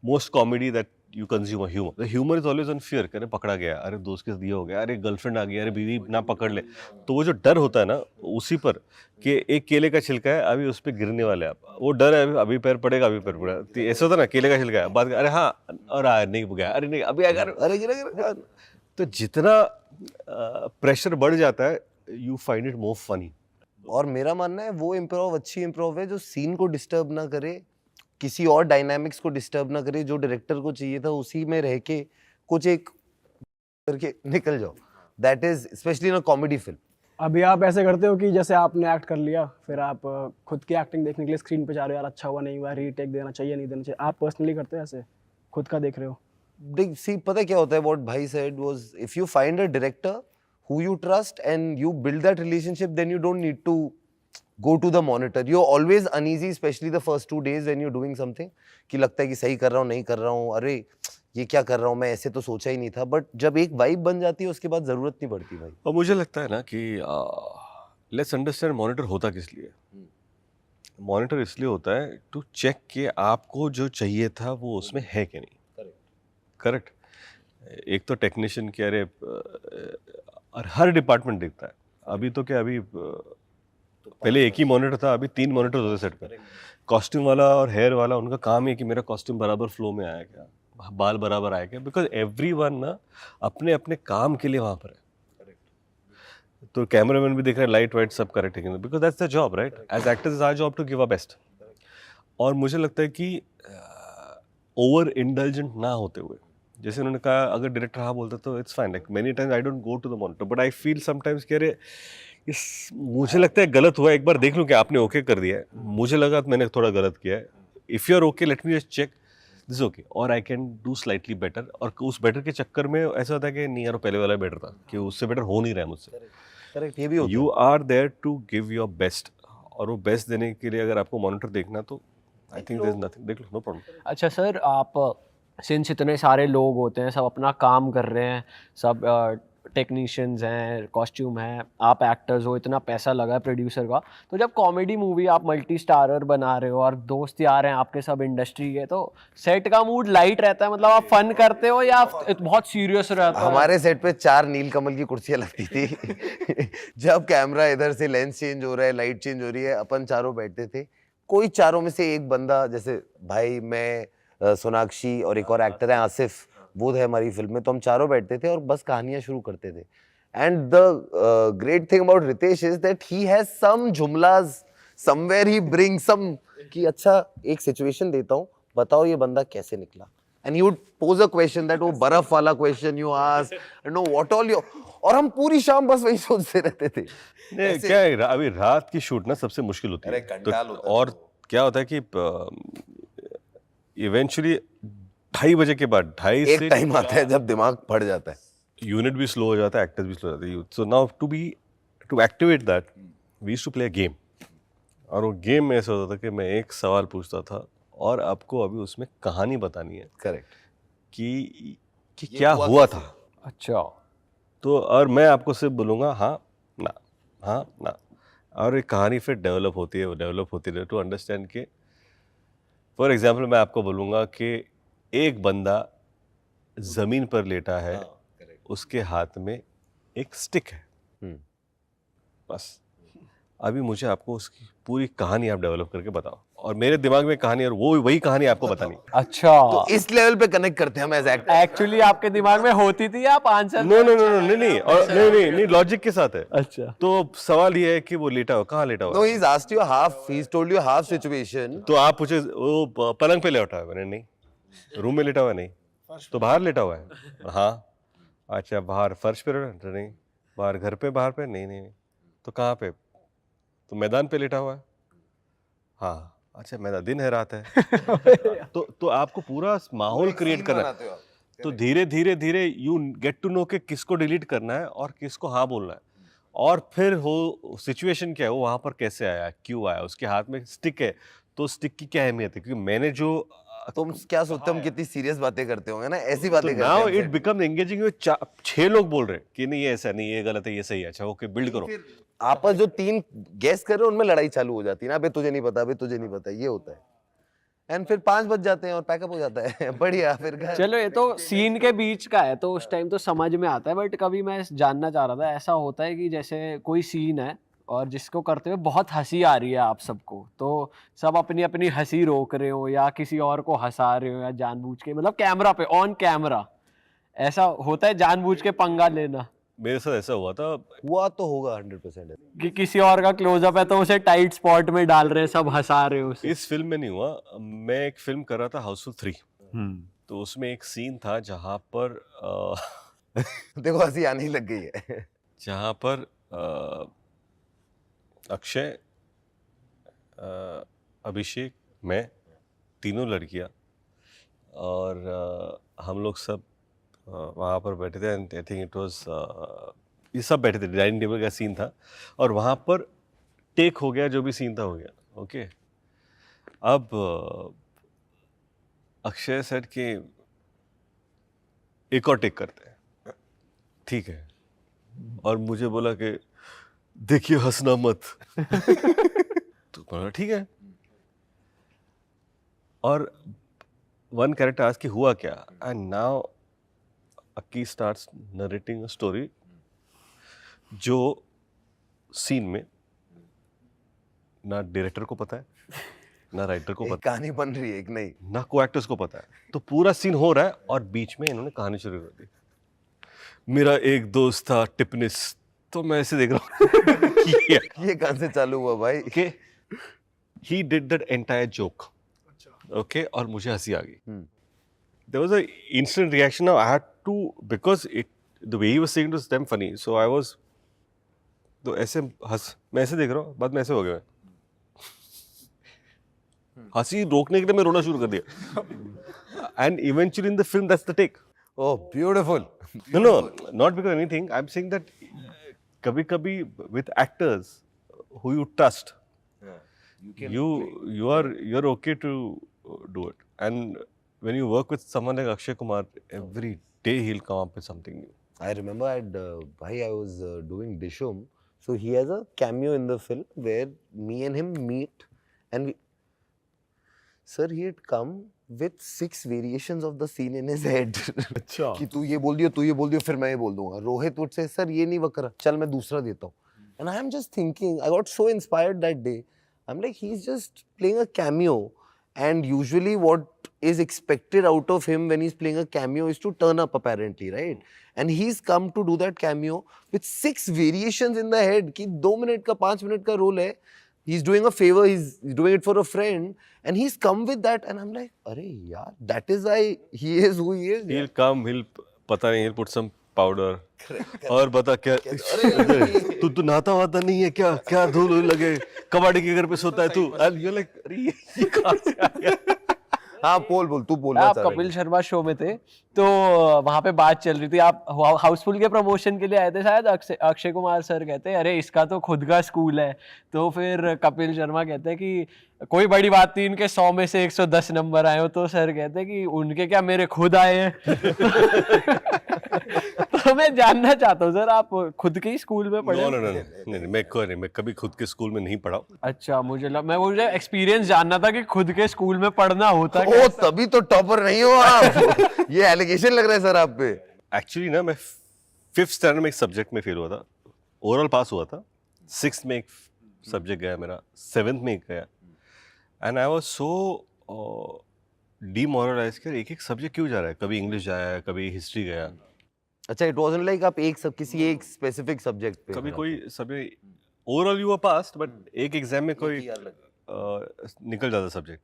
S3: most comedy that you consume humour. The humour is always on fear. अरे पकड़ा गया, अरे दोस्त के साथ ये हो गया, अरे गर्लफ्रेंड आ गई, अरे बीवी ना पकड़ ले। तो वो जो डर होता है ना, उसी पर कि एक केले का छिलका है, अभी उस पर गिरने वाले आप, वो डर है, अभी पैर पड़ेगा, अभी पैर पड़ेगा। तो ऐसा होता है ना, केले का छिलका है, बात अरे हाँ, और नहीं गया, अरे नहीं अभी अगर,
S2: अरे गिरा।
S3: तो जितना प्रेशर बढ़ जाता है, you find it more funny.
S2: और मेरा मानना है वो इम्प्रोव अच्छी इम्प्रोव है जो सीन को डिस्टर्ब ना करे, किसी और डायनामिक्स को डिस्टर्ब ना करे। जो डायरेक्टर को चाहिए था उसी में रह के कुछ एक करके निकल जाओ। That is specially in a comedy film.
S4: अभी आप ऐसे करते हो कि जैसे आपने एक्ट कर लिया, फिर आप खुद की एक्टिंग देखने के लिए स्क्रीन पे जा रहे हो, यार अच्छा हुआ नहीं हुआ, रीटेक देना चाहिए नहीं देना चाहिए, आप पर्सनली करते हो ऐसे, खुद का देख रहे हो?
S2: See, पता है क्या होता है? What भाई said was, if you find a director who you trust and you build that relationship, then you don't need to go to the monitor. You're always uneasy, especially the first 2 days when you're doing something, कि लगता है कि सही कर रहा हूँ नहीं कर रहा हूँ, अरे ये क्या कर रहा हूँ मैं, ऐसे तो सोचा ही नहीं था. बट जब एक वाइब बन जाती है उसके बाद जरूरत नहीं पड़ती भाई.
S3: और मुझे लगता है ना कि लेट्स अंडरस्टैंड मॉनिटर होता किस लिए. मॉनिटर इसलिए होता है टू चेक कि आपको जो चाहिए था वो उसमें है कि नहीं. करेक्ट. एक तो टेक्नीशियन की, अरे और हर डिपार्टमेंट देखता है. अभी तो क्या, अभी पहले एक ही मॉनिटर था, अभी 3 मॉनिटर होते सेट पर. कॉस्ट्यूम वाला और हेयर वाला, उनका काम है कि मेरा कॉस्ट्यूम बराबर फ्लो में आया क्या, बाल बराबर आया क्या, बिकॉज एवरीवन ना अपने अपने काम के लिए वहाँ पर है. तो कैमरामैन भी देख रहे हैं, लाइट वाइट सब करेक्ट है, because that's the job, right. As actors is our job to give a best. और मुझे लगता है कि ओवर इंडल्जेंट ना होते हुए, जैसे उन्होंने कहा, अगर डायरेक्टर हाँ बोलता तो it's fine. Like many times I don't go to the monitor, but I feel sometimes कि अरे इस, मुझे लगता है गलत हुआ, एक बार देख लूँ कि आपने ओके कर दिया है, मुझे लगा तो मैंने थोड़ा गलत किया है. If you are okay, let me just check this okay, और I can do slightly better. और उस बेटर के चक्कर में ऐसा होता है कि नहीं यार पहले वाला बेटर था, कि उससे बेटर हो नहीं रहा है मुझसे.
S2: करेक्ट, ये भी होता है.
S3: You are there to give your best, और वो बेस्ट देने के लिए अगर आपको मॉनिटर देखना तो I think there is nothing, देख लो, नो प्रॉब्लम.
S1: अच्छा सर, आप सिंस इतने सारे लोग होते हैं, सब अपना काम कर रहे हैं, सब टेक्नीशियंस हैं, कॉस्ट्यूम हैं, आप एक्टर्स हो, इतना पैसा लगा है प्रोड्यूसर का, तो जब कॉमेडी मूवी आप मल्टी स्टारर बना रहे हो और दोस्त यार हैं आपके सब इंडस्ट्री के, तो सेट का मूड लाइट रहता है, मतलब आप फन करते हो या बहुत सीरियस रहता है?
S2: हमारे सेट पे 4 नीलकमल की कुर्सियां लगती थी. जब कैमरा इधर से लेंस चेंज हो रहा है, लाइट चेंज हो रही है, अपन चारों बैठते थे. कोई चारों में से एक बंदा, जैसे भाई, मैं, सोनाक्षी और एक और एक्टर है आसिफ, वो है हमारी फिल्म में, तो हम चारों बैठते थे और बस कहानियां शुरू करते थे. And the great thing about Riteish is that he has some जुमलाज समवेयर, ही ब्रिंग सम, कि अच्छा एक सिचुएशन देता हूँ, बताओ ये बंदा कैसे निकला. And he would pose a question, that वो बर्फ वाला question you ask, know what all your, और हम पूरी शाम बस वही सोचते रहते थे.
S3: नहीं, क्या है, अभी रात की शूट ना सबसे मुश्किल होती है. तो और क्या होता है कि इवेंचुअली 2:30 बजे के बाद, 2:30
S2: एक
S3: से
S2: टाइम आता है जब दिमाग फट जाता है.
S3: यूनिट भी स्लो हो जाता है, एक्टर्स भी स्लो हो जाते हैं. So now to activate that we used to play a game. और वो गेम में ऐसा होता था कि मैं एक सवाल पूछता था और आपको अभी उसमें कहानी बतानी है
S2: करेक्ट.
S3: कि क्या हुआ था.
S1: अच्छा.
S3: तो और मैं आपको सिर्फ बोलूँगा हाँ ना, और एक कहानी फिर डेवलप होती है, वो डेवलप होती है टू अंडरस्टैंड के. फॉर एग्जाम्पल मैं आपको बोलूँगा कि एक बंदा ज़मीन पर लेटा है, उसके हाथ में एक स्टिक है, बस. अभी मुझे आपको उसकी पूरी कहानी आप डेवलप करके बताओ, और मेरे दिमाग में कहानी, और वो वही कहानी आपको बतानी.
S1: अच्छा,
S2: तो इस लेवल पे कनेक्ट करते हैं हम एज एक्टर.
S1: एक्चुअली आपके दिमाग में होती थी, आप आंसर
S3: नो, नहीं, और नहीं, लॉजिक के साथ है.
S1: अच्छा.
S3: तो सवाल ये है कि वो लेटा हुआ, कहाँ लेटा
S2: नो,
S3: हुआ.
S2: He is asked you half, he is told you half situation.
S3: तो आप पूछे वो पलंग पे लेटा हुआ है, मैंने नहीं. रूम में लेटा हुआ है, नहीं. तो बाहर लेटा हुआ है, हाँ. अच्छा, बाहर फर्श पे लेटा, नहीं. बाहर घर पे, बाहर पे, नहीं. तो कहाँ पे? तो मैदान पे लेटा हुआ है, हाँ. अच्छा, मैदान, दिन है रात है. तो आपको पूरा माहौल क्रिएट करना है. तो धीरे धीरे यू गेट टू नो कि किसको डिलीट करना है और किसको हाँ बोलना है, और फिर हो सिचुएशन क्या है, वो वहाँ पर कैसे आया, क्यों आया, उसके हाथ में स्टिक है, तो स्टिक की क्या अहमियत है, क्योंकि मैंने जो
S2: तुम क्या सोचते हो हम कितनी सीरियस बातें करते होंगे ना, ऐसी बातें करते
S3: नाउ
S2: हैं.
S3: It become engaging. 6 लोग बोल रहे हैं कि नहीं ये ऐसा नहीं, ये गलत है, ये सही है. अच्छा, ओके, बिल्ड करो.
S2: आपस जो 3 गेस कर रहे हो उनमें लड़ाई चालू हो जाती है ना, अबे तुझे नहीं पता, अबे तुझे नहीं पता, ये होता है. एंड फिर 5 बज जाते हैं और पैकअप हो जाता है. बढ़िया, फिर घर.
S1: चलो, ये तो सीन के बीच का है, तो उस टाइम तो समझ में आता है, बट कभी मैं जानना चाह रहा था, ऐसा होता है कि जैसे कोई सीन है और जिसको करते हुए बहुत हंसी आ रही है आप सबको, तो सब अपनी अपनी हंसी रोक रहे हो या किसी और को हंसा रहे हो, या जानबूझ के, मतलब कैमरा पे, ऑन कैमरा, ऐसा होता है जानबूझ के पंगा लेना?
S3: मेरे साथ ऐसा हुआ था.
S2: हुआ तो होगा 100%.
S1: कि किसी और का क्लोजअप है तो उसे टाइट स्पॉट में डाल रहे हैं, सब हंसा रहे हो उसे.
S3: इस फिल्म में नहीं हुआ. मैं एक फिल्म कर रहा था, हाउसफुल 3. तो उसमें एक सीन था जहाँ पर
S2: देखो हंसी आने ही लग गई है.
S3: जहाँ पर अक्षय, अभिषेक, मैं, तीनों लड़कियां, और हम लोग सब वहाँ पर बैठे थे and I think it was, ये सब बैठे थे, डाइनिंग टेबल का सीन था और वहाँ पर टेक हो गया, जो भी सीन था हो गया, ओके। अब अक्षय सेट के एक और टेक करते हैं, ठीक है, और मुझे बोला कि देखिए हंसना मत। तो बोला ठीक है, और वन कैरेक्टर आज की हुआ क्या, and now Akki starts narrating a story जो सीन में ना डायरेक्टर को पता है, ना राइटर को
S2: एक
S3: पता
S2: कहानी बन रही है, एक नहीं।
S3: है, ना को एक्टर्स को पता है, तो पूरा सीन हो रहा है और बीच में इन्होंने कहानी शुरू कर दी। मेरा एक दोस्त था टिपनिस, तो मैं ऐसे देख रहा हूँ
S2: ये कहाँ से चालू हुआ भाई?
S3: कि he did that entire joke, okay, और मुझे हंसी आ गई। There was a instant reaction. Now I had to, because the way he was saying it was damn funny. So I was, तो ऐसे मैं ऐसे देख रहा हूँ, बाद में ऐसे हो गया मैं। हंसी रोकने के लिए मैं रोना शुरू कर दिया। And eventually in the film that's the take.
S2: Oh, beautiful.
S3: No, not because of anything. I'm saying that कभी-कभी with actors who you trust, you're okay to do it. And when you work with someone like Akshay Kumar, every day he'll come up with something new.
S2: I remember I was doing Dishum, so he has a cameo in the film where me and him meet, and sir, he had come with 6 variations of the scene in his head.
S5: अच्छा
S2: कि तू ये बोल दियो, फिर मैं ये बोल दूंगा। रोहित would say, सर ये नहीं वक रहा, चल मैं दूसरा देता हूँ। And I am just thinking, I got so inspired that day. I'm like, he's just playing a cameo, and usually what is expected out of him when he's playing a cameo is to turn up apparently, right? And he's come to do that cameo with 6 variations in the head कि 2 minute का 5 minute का role है, he's doing a favor, he's doing it for a friend, and he's come with that, and I'm like, अरे यार, that is why he is who he is.
S3: He'll come, पता नहीं, he'll put some powder, और बता क्या, तू नहाता वाता नहीं है क्या, क्या धूल लगे, कबाड़ी के घर पे सोता है तू, and you're like, अरे ये कहाँ से आ गया?
S2: हाँ बोल तू बोल
S1: आप कपिल शर्मा शो में थे, तो वहां पे बात चल रही थी, आप हाउसफुल के प्रमोशन के लिए आए थे शायद। अक्षय कुमार सर कहते हैं अरे इसका तो खुद का स्कूल है, तो फिर कपिल शर्मा कहते हैं कि कोई बड़ी बात नहीं, इनके 100 में से 110 नंबर आए हो, तो सर कहते हैं कि उनके क्या, मेरे खुद आए हैं। तो मैं जानना चाहता हूँ सर, आप खुद के ही स्कूल में पढ़े?
S3: नहीं, मैं कभी खुद के स्कूल में नहीं पढ़ा।
S1: अच्छा, मुझे एक्सपीरियंस जानना था कि खुद के स्कूल में पढ़ना होता है।
S2: ओ तभी तो टॉपर नहीं हो आप। ये एलिगेशन लग रहा है सर आप पे।
S3: एक्चुअली ना, मैं 5th स्टैंडर्ड में एक सब्जेक्ट में फेल हुआ था, ओवरऑल पास हुआ था, 6th में एक सब्जेक्ट गया मेरा, 7th में एक गया, and I was so demoralise कि एक सब्जेक्ट क्यों जा रहा है, कभी इंग्लिश जाया, कभी हिस्ट्री गया।
S2: अच्छा, इट वाजंट लाइक आप किसी एक स्पेसिफिक सब्जेक्ट पे
S3: कभी कोई subject, overall you were passed, but एक एग्जाम में कोई निकल जाता subject.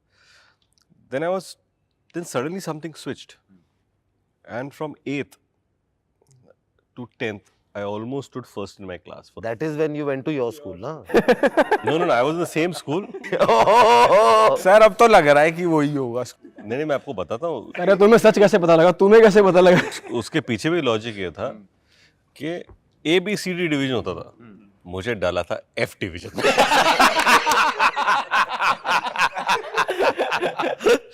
S3: then suddenly something switched, and from 8th to 10th I almost stood first in my class.
S2: That is when you went to your school, na?
S3: No, I was in the same school.
S5: Sir अब तो लग रहा है कि वही होगा।
S3: नहीं, मैं आपको बताता हूँ।
S4: अरे तुम्हें सच कैसे पता लगा, तुम्हें कैसे पता लगा?
S3: उसके पीछे भी लॉजिक ये था कि ABCD डिवीजन होता था, मुझे डाला था F डिवीजन।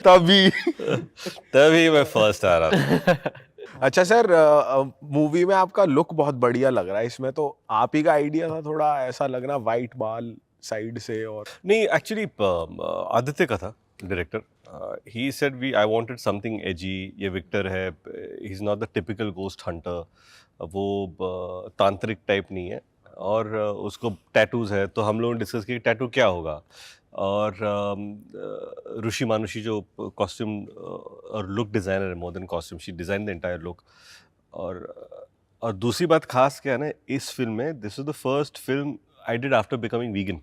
S3: तभी मैं फर्स्ट आ रहा था।
S5: अच्छा सर, मूवी में आपका लुक बहुत बढ़िया लग रहा है, इसमें तो आप ही का आइडिया था थोड़ा, ऐसा लग रहा वाइट बाल साइड से? और नहीं,
S3: एक्चुअली आदित्य का था director, he said I wanted something edgy, ये विक्टर है, he is not the typical ghost hunter, वो तांत्रिक टाइप नहीं है, और उसको टैटूज है, तो हम लोगों ने डिस्कस किया टैटू क्या होगा, और ऋषि मानुषी जो कॉस्ट्यूम और लुक डिज़ाइनर है, more than costume, she design the entire look. और दूसरी बात खास क्या है ना, इस फिल्म में this is the first film I did after becoming vegan,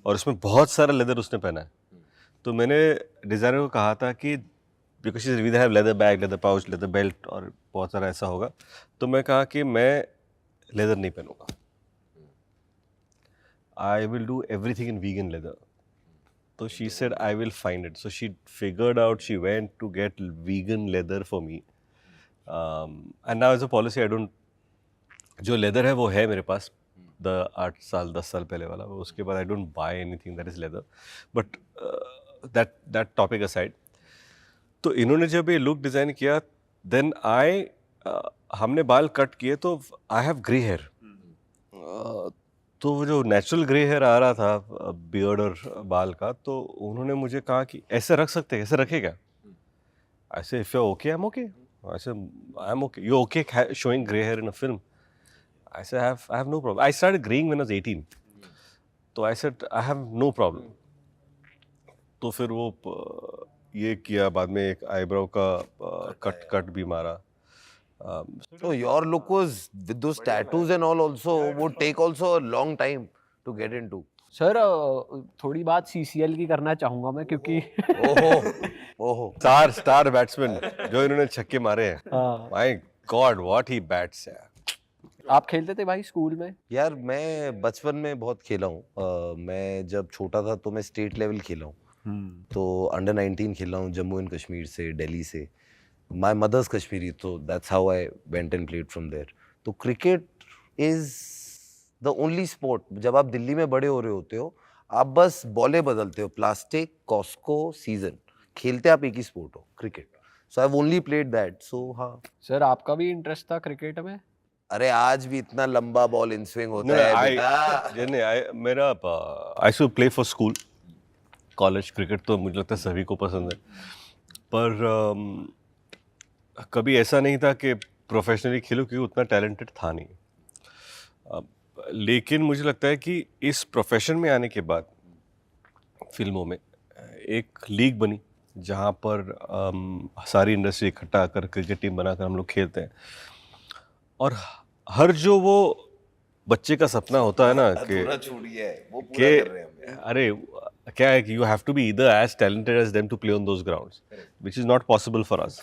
S3: और उसमें बहुत सारा लेदर उसने पहना है, तो मैंने डिज़ाइनर को कहा था कि because we have leather bag, leather pouch, leather belt, और बहुत सारा ऐसा होगा, तो मैं कहा कि मैं लेदर नहीं पहनूंगा, I will do everything in vegan leather. So she said, I will find it. So she figured out, she went to get vegan leather for me. And now as a policy, I don't, जो leather है वो है मेरे पास, 8 साल 10 साल पहले वाला, उसके बाद I don't buy anything that is leather. But that topic aside, तो इन्होंने जब ये लुक डिज़ाइन किया, देन हमने बाल कट किए तो आई हैव ग्रे हेयर, तो वो जो नेचुरल ग्रे हेयर आ रहा था बियर्ड और बाल का, तो उन्होंने मुझे कहा कि ऐसे रख सकते हैं, ऐसे रखे क्या? ऐसे if you okay I am okay, ऐसे I am okay, you okay showing grey hair in a film? I said, I have no problem. I started graying when I was 18. तो I said, I have no problem. तो फिर वो ये किया, बाद में एक eyebrow का कट भी मारा.
S2: So your look was with those tattoos and all also would take also a long time to get into.
S1: Sir थोड़ी बात CCL की करना चाहूंगा मैं, क्योंकि
S2: ओहो
S3: स्टार बैट्समैन जो इन्होंने छक्के मारे हैं. My God, what he bats है.
S1: आप खेलते थे भाई स्कूल में?
S2: यार मैं बचपन में बहुत खेला हूँ. मैं जब छोटा था तो मैं स्टेट लेवल खेला हूँ. तो अंडर 19 खेला हूँ जम्मू एंड कश्मीर से, दिल्ली से. माय मदर्स कश्मीरी, तो that's how I went and played from there. तो cricket is the only sport, जब आप दिल्ली में बड़े हो रहे होते हो आप बस बॉलें बदलते हो, प्लास्टिक, कॉस्को, सीजन, खेलते आप एक ही स्पोर्ट हो, cricket. So I have only played that. So हाँ
S1: सर आपका भी इंटरेस्ट था क्रिकेट में?
S2: अरे आज भी इतना लंबा बॉल इन स्विंग होता है बेटा.
S3: मेरा I used to play for school. College cricket तो मुझे लगता है सभी को पसंद है, पर कभी ऐसा नहीं था कि प्रोफेशनली खेलूं, क्योंकि उतना टैलेंटेड था नहीं. लेकिन मुझे लगता है कि इस प्रोफेशन में आने के बाद फिल्मों में एक लीग बनी जहाँ पर सारी इंडस्ट्री इकट्ठा कर क्रिकेट टीम बनाकर हम लोग खेलते हैं. और हर जो वो बच्चे का सपना होता है ना कि अरे क्या है कि you have to be either as talented as them to play on those grounds, which is not possible for us.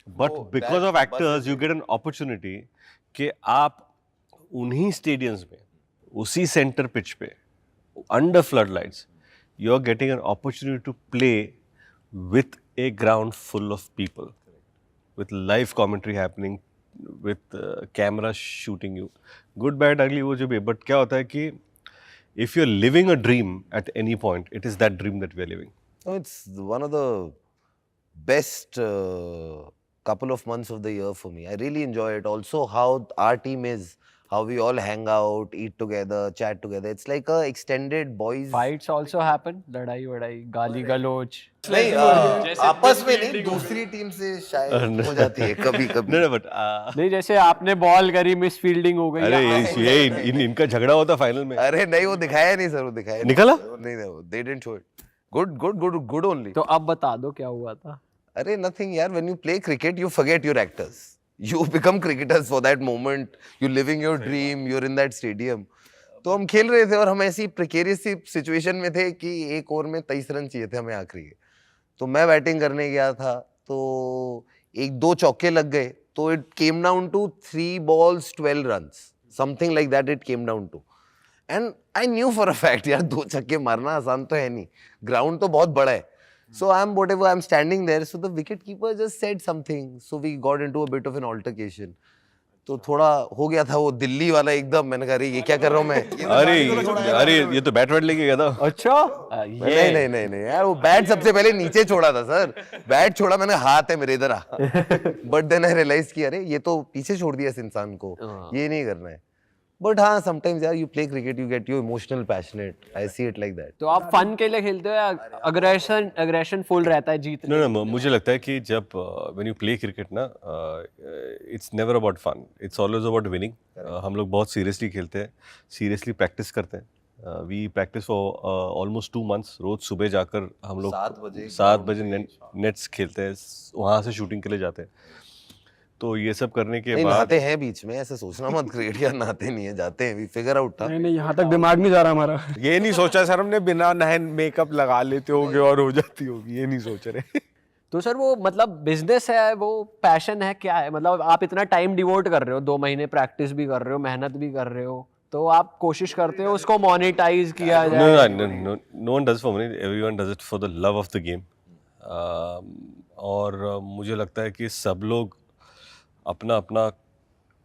S3: But because of actors you get an opportunity कि आप उन्हीं स्टेडियम्स में, उसी सेंटर पिच पे, under flood lights, you are getting an opportunity to play with a ground full of people, with live commentary happening, with camera shooting you. Good, bad, ugly वो जो भी, but क्या होता है कि if you're living a dream at any point, it is that dream that we are living.
S2: No, it's one of the best couple of months of the year for me. I really enjoy it. Also, how our team is, how we all hang out, eat together, chat together. It's like a extended boys.
S1: Fights also happen, लड़ाई वड़ाई, गाली गलौज?
S2: नहीं, आपस में नहीं, दूसरी team से शायद हो जाती है कभी कभी.
S3: No, but
S1: नहीं, जैसे आपने बॉल करी, मिस फील्डिंग हो गई.
S3: अरे ये इनका झगड़ा होता फाइनल में.
S2: अरे नहीं, वो दिखाया नहीं सर, वो दिखाया नहीं.
S3: निकला?
S2: नहीं, they didn't show it. Good only.
S1: तो अब बता दो क्या हुआ था.
S2: अरे nothing यार, when you play cricket you forget your actors. You become cricketers for that moment. You're living your dream. You're in that stadium. तो हम खेल रहे थे और हम ऐसी प्रिकेरियस सी सिचुएशन में थे कि एक ओवर में 23 रन चाहिए थे हमें आखिरी के. तो मैं बैटिंग करने गया था, तो 1-2 चौके लग गए, तो it came down to 3 balls 12 runs, something like that it came down to. And I knew for a fact यार 2 छक्के मारना आसान तो है नहीं, ग्राउंड तो बहुत बड़ा है. So I'm standing there. So the wicketkeeper just said something. So we got into a bit of an altercation. तो थोड़ा हो गया था वो दिल्ली वाला एकदम. मैंने कहा ये क्या कर रहा हूँ मैं.
S3: अरे ये तो बैट लेके गया था.
S1: अच्छा
S2: नहीं यार, वो बैट सबसे पहले नीचे छोड़ा था सर. बैट छोड़ा मैंने, हाथ है मेरे इधर आ. बट देन आई रियलाइज किया अरे ये तो पीछे छोड़ दिया इस इंसान को, ये नहीं करना है. बट हाँ, समटाइम्स यार you play cricket, you get you emotional passionate. I see it like that.
S1: तो आप फन के लिए खेलते हो या अग्रेशन फुल रहता है जीतने?
S3: No, मुझे लगता है कि जब when you play cricket ना, it's never about fun. It's always about winning. हम लोग बहुत सीरियसली खेलते हैं, सीरियसली प्रैक्टिस करते हैं. We practice for almost 2 months. रोज सुबह जाकर हम लोग 7 बजे नेट्स खेलते हैं, वहाँ से शूटिंग के लिए जाते हैं. तो ये सब करने के बाद
S2: नहाते हैं बीच में, ऐसे सोचना मत क्रिकेट यार नहाते नहीं है, जाते हैं. वी फिगर आउट था.
S4: नहीं, यहाँ तक दिमाग नहीं जा रहा हमारा.
S5: ये नहीं सोचा सर हमने बिना नहाए मेकअप लगा लेते होगे और हो जाती होगी, ये नहीं सोच रहे.
S1: तो सर वो मतलब बिजनेस है, वो पैशन है, क्या है? मतलब आप इतना टाइम डिवोट कर रहे हो, 2 महीने प्रैक्टिस भी कर रहे हो, मेहनत भी कर रहे हो, तो आप कोशिश करते हो उसको मोनेटाइज किया
S3: No,
S1: जाए?
S3: no one does for money. Everyone does it for the love of the game. और मुझे लगता है कि सब लोग अपना अपना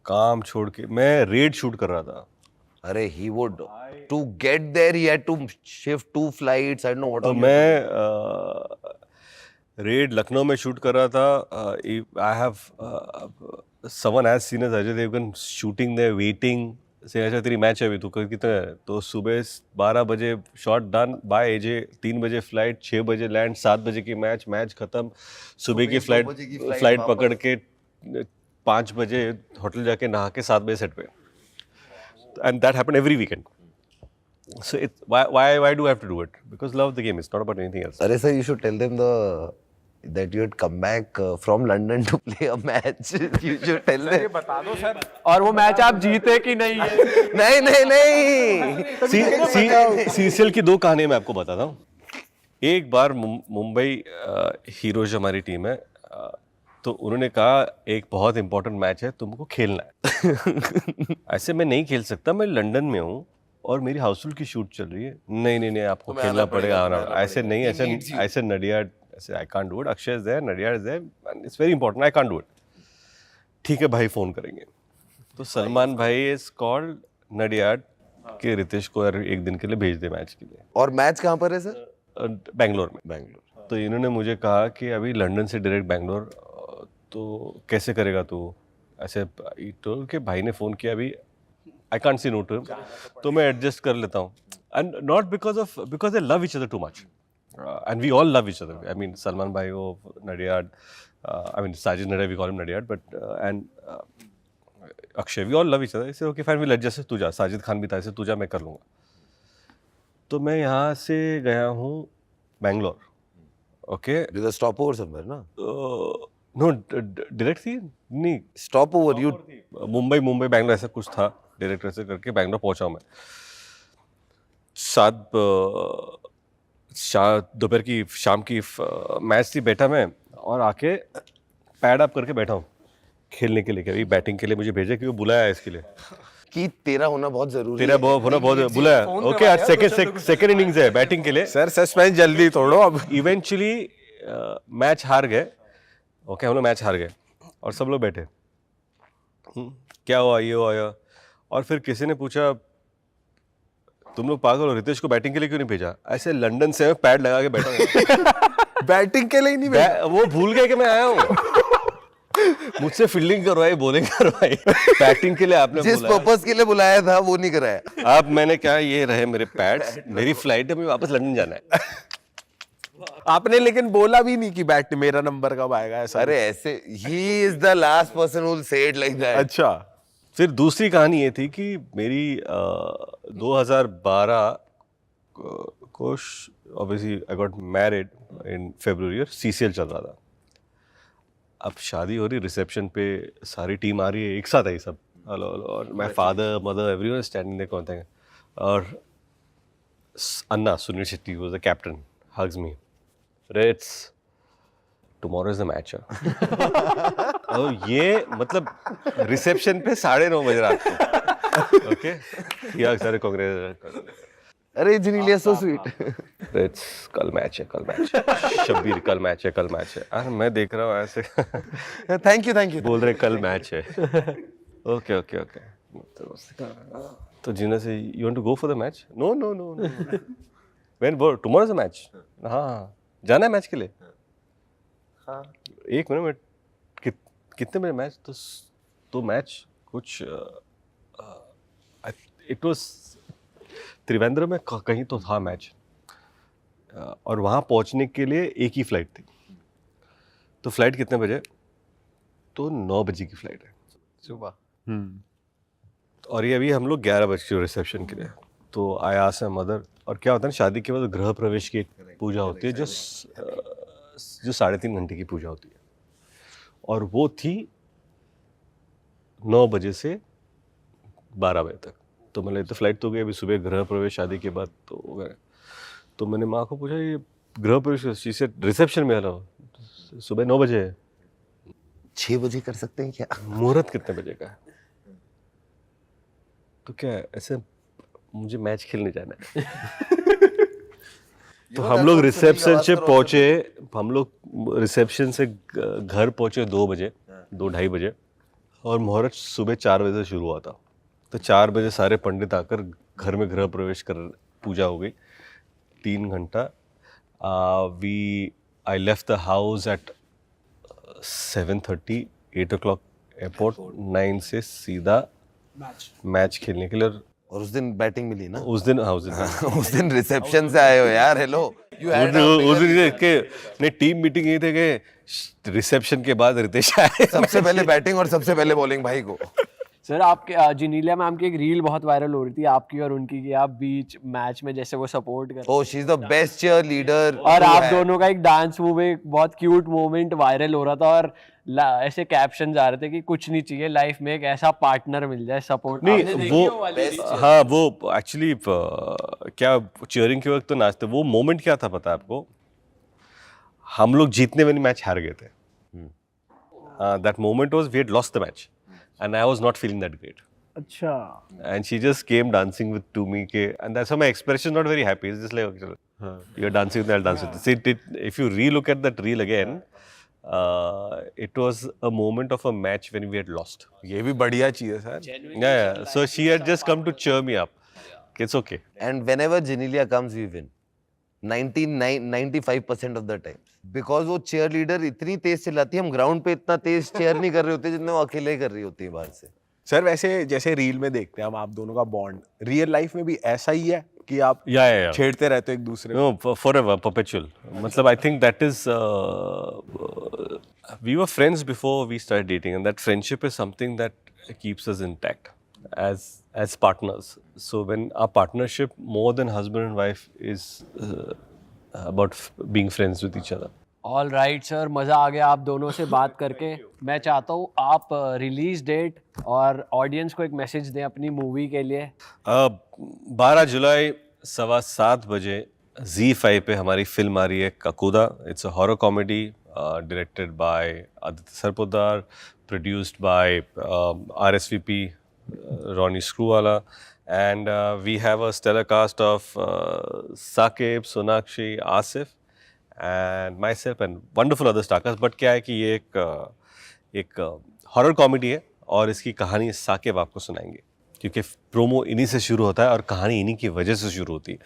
S3: काम छोड़ के, मैं रेड शूट कर रहा था,
S2: अरे he would to get there he had to shift 2 flights. I don't know what
S3: तो
S2: all you
S3: मैं रेड लखनऊ में शूट कर रहा था. I have someone has seen us Ajay Devgn shooting there waiting से, अच्छा तेरी मैच है अभी, तू कितने है? तो सुबह 12 बजे शॉट डन बाय एजे, 3 बजे फ्लाइट, 6 बजे लैंड, 7 बजे की मैच खत्म, सुबह की
S2: 2 बजे की
S3: फ्लाइट
S2: flight
S3: पकड़ के 5 बजे होटल जाके नहा के 7 बजे सेट पे. And that happened every weekend. So why do I have to do it? Because love the game. It's not about anything else.
S2: Arey sir, you should tell them that you had come back from London to play a match. You should tell them.
S5: बता दो sir.
S1: और वो match आप जीते कि नहीं है?
S2: नहीं.
S3: सीसीएल की 2 कहानी मैं आपको बताता हूँ. एक बार मुंबई हीरोज हमारी टीम है, तो उन्होंने कहा एक बहुत इंपॉर्टेंट मैच है, तुमको खेलना है. ऐसे मैं नहीं खेल सकता, मैं लंदन में हूँ और मेरी हाउसफुल की शूट चल रही है. नहीं आपको खेलना पड़ेगा. ऐसे नहीं, ऐसे नडियाड, ऐसे I can't do it. Akshay is there, Nadiad is there, it's very important, I can't do it. ठीक है भाई, फोन करेंगे. तो सलमान भाई इज कॉल्ड नडियाड के रितेश को यार एक दिन के लिए भेज दे मैच के लिए.
S2: और मैच कहाँ पर है सर?
S3: बेंगलोर में. तो इन्होंने मुझे कहा कि अभी लंदन से डायरेक्ट बेंगलोर, तो कैसे करेगा तू? ऐसे टोल के भाई ने फ़ोन किया, अभी I can't see no to him, तो मैं एडजस्ट कर लेता हूँ. And not because they love each other too much, and we all love each other. I mean Salman भाई, वो Nadiad, I mean Sajid Nadiad, we call him Nadiad, but and Akshay, we all love each other. इसे okay fine, we adjust. तू जा, साजिद खान भी था, ऐसे तू जा, मैं कर लूँगा. तो मैं यहाँ से गया हूँ Bangalore. Okay,
S2: With a stopover somewhere, ना?
S3: नो डायरेक्ट थी नहीं,
S2: Stopover, you.
S3: मुंबई बेंगलोर ऐसा कुछ था. डायरेक्ट ऐसे करके बेंगलोर पहुंचा हूँ मैं. दोपहर की शाम की मैच थी, बैठा मैं और आके पैड अप करके बैठा हूँ खेलने के लिए. अभी बैटिंग के लिए मुझे भेजा, क्योंकि बुलाया है इसके लिए.
S2: कि तेरा होना बहुत जरूरी है.
S3: तेरा होना बहुत बुलाया. ओके, आज सेकंड इनिंग्स है बैटिंग के लिए.
S5: सर सस्पेंस जल्दी तोड़ो अब.
S3: इवेंचुअली मैच हार गए. ओके, हम लोग मैच हार गए और सब लोग बैठे. क्या हुआ, ये हुआ. और फिर किसी ने पूछा, तुम लोग पागल हो, रितेश को बैटिंग के लिए क्यों नहीं भेजा? ऐसे लंदन से मैं पैड लगा के बैठा हूँ.
S5: बैटिंग के लिए नहीं भेजा.
S3: वो भूल गए कि मैं आया हूँ. मुझसे फील्डिंग करवाई, बॉलिंग करवाई, बैटिंग के लिए आपने
S2: जिस पर्पस के लिए बुलाया था वो नहीं कराया.
S3: अब मैंने कहा ये रहे मेरे पैड्स, मेरी फ्लाइट है, मुझे वापस लंदन जाना है.
S5: आपने लेकिन बोला भी नहीं कि बैट मेरा नंबर कब आएगा ऐसा.
S2: अरे ऐसे, he is the last person who will say it like that.
S5: अच्छा.
S3: फिर दूसरी कहानी ये थी कि मेरी 2012 को obviously I got married in February और सीसीएल चल रहा था. अब शादी हो रही, रिसेप्शन पे सारी टीम आ रही है, एक साथ है सब. हेलो और my father, mother, everyone standing there, कौन थे. और Anna Suniel Shetty was the captain, hugs me, rates tomorrow is the match. और ये मतलब रिसेप्शन पे 9:30 बजे रात को. ओके, या सारे कांग्रेस.
S2: अरे जिनीलिया so sweet.
S3: रेट्स कल मैच है. शब्बीर कल मैच है. अरे मैं देख रहा हूँ ऐसे.
S2: Thank you.
S3: बोल रहे कल मैच है. ओके. तो जिन्ना से, you want to go for the match? No. When tomorrow is the match. हाँ, जाना है मैच के लिए. हाँ, 1 मिनट में कितने बजे मैच? तो मैच कुछ इट वाज त्रिवेंद्र में कहीं तो था मैच. और वहाँ पहुँचने के लिए एक ही फ्लाइट थी. तो फ्लाइट कितने बजे? तो 9 बजे की फ्लाइट है
S2: सुबह.
S3: और ये अभी हम लोग 11 बजे रिसेप्शन के लिए. तो आई आस्क्ड माय मदर. और क्या होता है ना, शादी के बाद गृह प्रवेश की एक पूजा होती है जो 3.5 घंटे की पूजा होती है. और वो थी 9 बजे से 12 बजे तक. तो मैंने तो फ्लाइट तो गई, अभी सुबह गृह प्रवेश शादी के बाद. तो मैंने माँ को पूछा, ये गृह प्रवेश से रिसेप्शन में आना सुबह 9 बजे है,
S2: 6 बजे कर सकते हैं क्या?
S3: मुहूर्त कितने बजे का है? तो क्या है, ऐसे मुझे मैच खेलने जाना है। तो हम लोग रिसेप्शन से पहुंचे, हम लोग रिसेप्शन से घर पहुंचे 2 बजे, 2-2:30 बजे, और मुहूर्त सुबह 4 बजे से शुरू हुआ था। तो 4 बजे सारे पंडित आकर घर में गृह प्रवेश कर, पूजा हो गई 3 घंटा। I left the house at 7:30, 8 o'clock airport, 9 से सीधा मैच खेलने के लिए।
S2: और उस दिन बैटिंग मिली ना?
S3: उस दिन हाँ, उस दिन
S2: उस दिन रिसेप्शन से आए हो यार, हेलो।
S3: उस दिन के नहीं, टीम मीटिंग ये थे कि रिसेप्शन के बाद रितेश आए।
S2: सबसे पहले बैटिंग और सबसे पहले बॉलिंग भाई को।
S1: सर आपके जिनीलिया मैम की एक रील बहुत वायरल हो रही थी आपकी और उनकी, कि आप बीच मैच में जैसे वो सपोर्ट कर,
S2: oh, she is the best cheerleader.
S1: और आप दोनों का एक डांस मूव, एक बहुत क्यूट मोमेंट वायरल हो रहा था, और ऐसे कैप्शन आ रहे थे कि कुछ नहीं चाहिए लाइफ में, एक ऐसा पार्टनर मिल जाए सपोर्ट।
S3: नहीं वो हाँ, वो एक्चुअली क्या चीयरिंग के वक्त तो नाचते, वो मोमेंट क्या था पता है आपको? हम लोग जीतने में मैच हार गए थे। That moment was we had lost the match and I was not feeling that great.
S4: अच्छा।
S3: And she just came dancing to me, and that's why my expression not very happy. It's just like, you're dancing with me, I'll dance with you. See, if you re-look at that reel again, it was a moment of a match when we had lost.
S5: ये भी बढ़िया चीज है sir.
S3: Yeah. So she had just come to cheer me up. It's okay.
S2: And whenever Genelia comes, we win. 95% of the time. Because वो chair leader इतनी तेज चिल्लाती है, हम ग्राउंड पे इतना तेज चेयर नहीं कर रहे होते जितना वो अकेले कर रही होती है बाहर से।
S5: सर वैसे जैसे रील में देखते हैं हम आप दोनों का बॉन्ड, रियल लाइफ में भी ऐसा ही है कि आप
S3: Yeah.
S5: छेड़ते रहते हो एक दूसरे को?
S3: No, forever, perpetual. मतलब I think that is, we were friends before we started dating, and that friendship is something that keeps us intact as partners. So when our partnership, more than husband and wife, is about being friends with each other.
S1: All right sir, मज़ा आ गया आप दोनों से बात करके। मैं चाहता हूँ आप रिलीज डेट और ऑडियंस को एक मैसेज दें अपनी मूवी के लिए।
S3: 12 जुलाई 7:15 बजे Z5 पे हमारी फिल्म आ रही है Kakuda. It's a horror comedy directed by Aditya Sarpotdar, produced by RSVP Ronnie Screwwala, and we have a stellar cast of Saqib, Sonakshi, Asif and myself and wonderful other stars. But क्या है कि ये एक हॉरर कॉमेडी है, और इसकी कहानी साकिब आपको सुनाएंगे, क्योंकि प्रोमो इन्हीं से शुरू होता है और कहानी इन्हीं की वजह से शुरू होती है।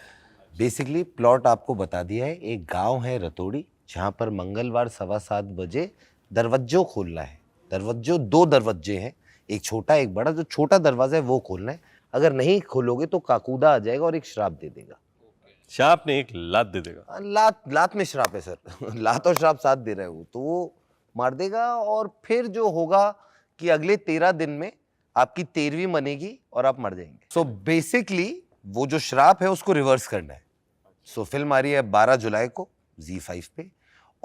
S2: बेसिकली प्लॉट आपको बता दिया है। एक गांव है रतोड़ी, जहां पर मंगलवार 7:15 बजे दरवाजों खोलना है। दरवाजों 2 दरवाजे हैं, एक छोटा एक बड़ा। जो छोटा दरवाजा है वो खोलना है, अगर नहीं खोलोगे तो काकूदा आ जाएगा और एक श्राप दे देगा।
S3: श्राप ने एक लात दे देगा।
S2: लात में श्राप है सर। लात और श्राप साथ दे रहे हो तो वो मार देगा। और फिर जो होगा कि अगले 13 दिन में आपकी 13वीं मनेगी और आप मर जाएंगे। सो बेसिकली वो जो श्राप है उसको रिवर्स करना है। सो फिल्म आ रही है 12 जुलाई को Z5 पे।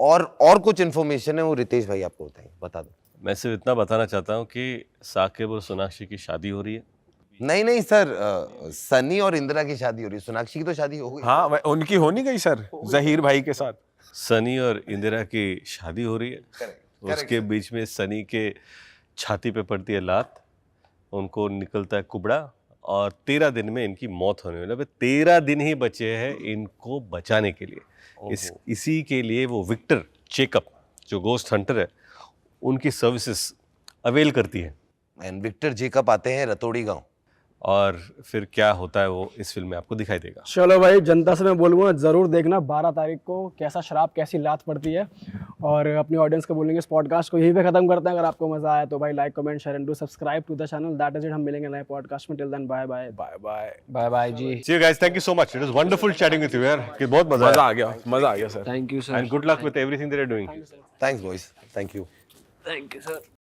S2: और कुछ इन्फॉर्मेशन है वो रितेश भाई आपको बताएंगे, बता दो।
S3: मैं सिर्फ इतना बताना चाहता हूँ कि साकिब और सोनाक्षी की शादी हो रही है।
S2: नहीं सर, सनी और इंदिरा की शादी हो रही है। सोनाक्षी की तो शादी हो गई।
S5: हाँ, उनकी हो नहीं गई सर जहीर भाई के साथ?
S3: सनी और इंदिरा की शादी हो रही है। उसके बीच में सनी के छाती पे पड़ती है लात, उनको निकलता है कुबड़ा, और 13 दिन में इनकी मौत होने वाली है। 13 दिन ही बचे हैं इनको बचाने के लिए। इसी के लिए वो विक्टर चेकअप, जो गोस्ट हंटर है, उनकी सर्विसेज अवेल करती है।
S2: एंड विक्टर जेकब आते हैं रतोड़ी गांव,
S3: और फिर क्या होता है वो इस फिल्म में आपको दिखाई देगा।
S4: चलो भाई, जनता से मैं बोलूँगा ज़रूर देखना 12 तारीख को कैसा शराब कैसी लात पड़ती है। और अपनी ऑडियंस को बोलेंगे इस पॉडकास्ट को यहीं पे ख़त्म करते हैं। अगर आपको मज़ा आया तो भाई like comment share and do subscribe to the channel. That is it. हम मिलेंगे नए पॉडकास्ट में। Till then bye bye bye bye
S1: bye bye जी।
S3: See you guys, thank you so much. It was wonderful chatting with you यार, कि बहुत मजा
S5: मजा आ गया sir.
S1: Thank you sir.
S3: And good luck with everything that you're doing.
S2: Thanks boys, thank you.
S1: Thank you sir.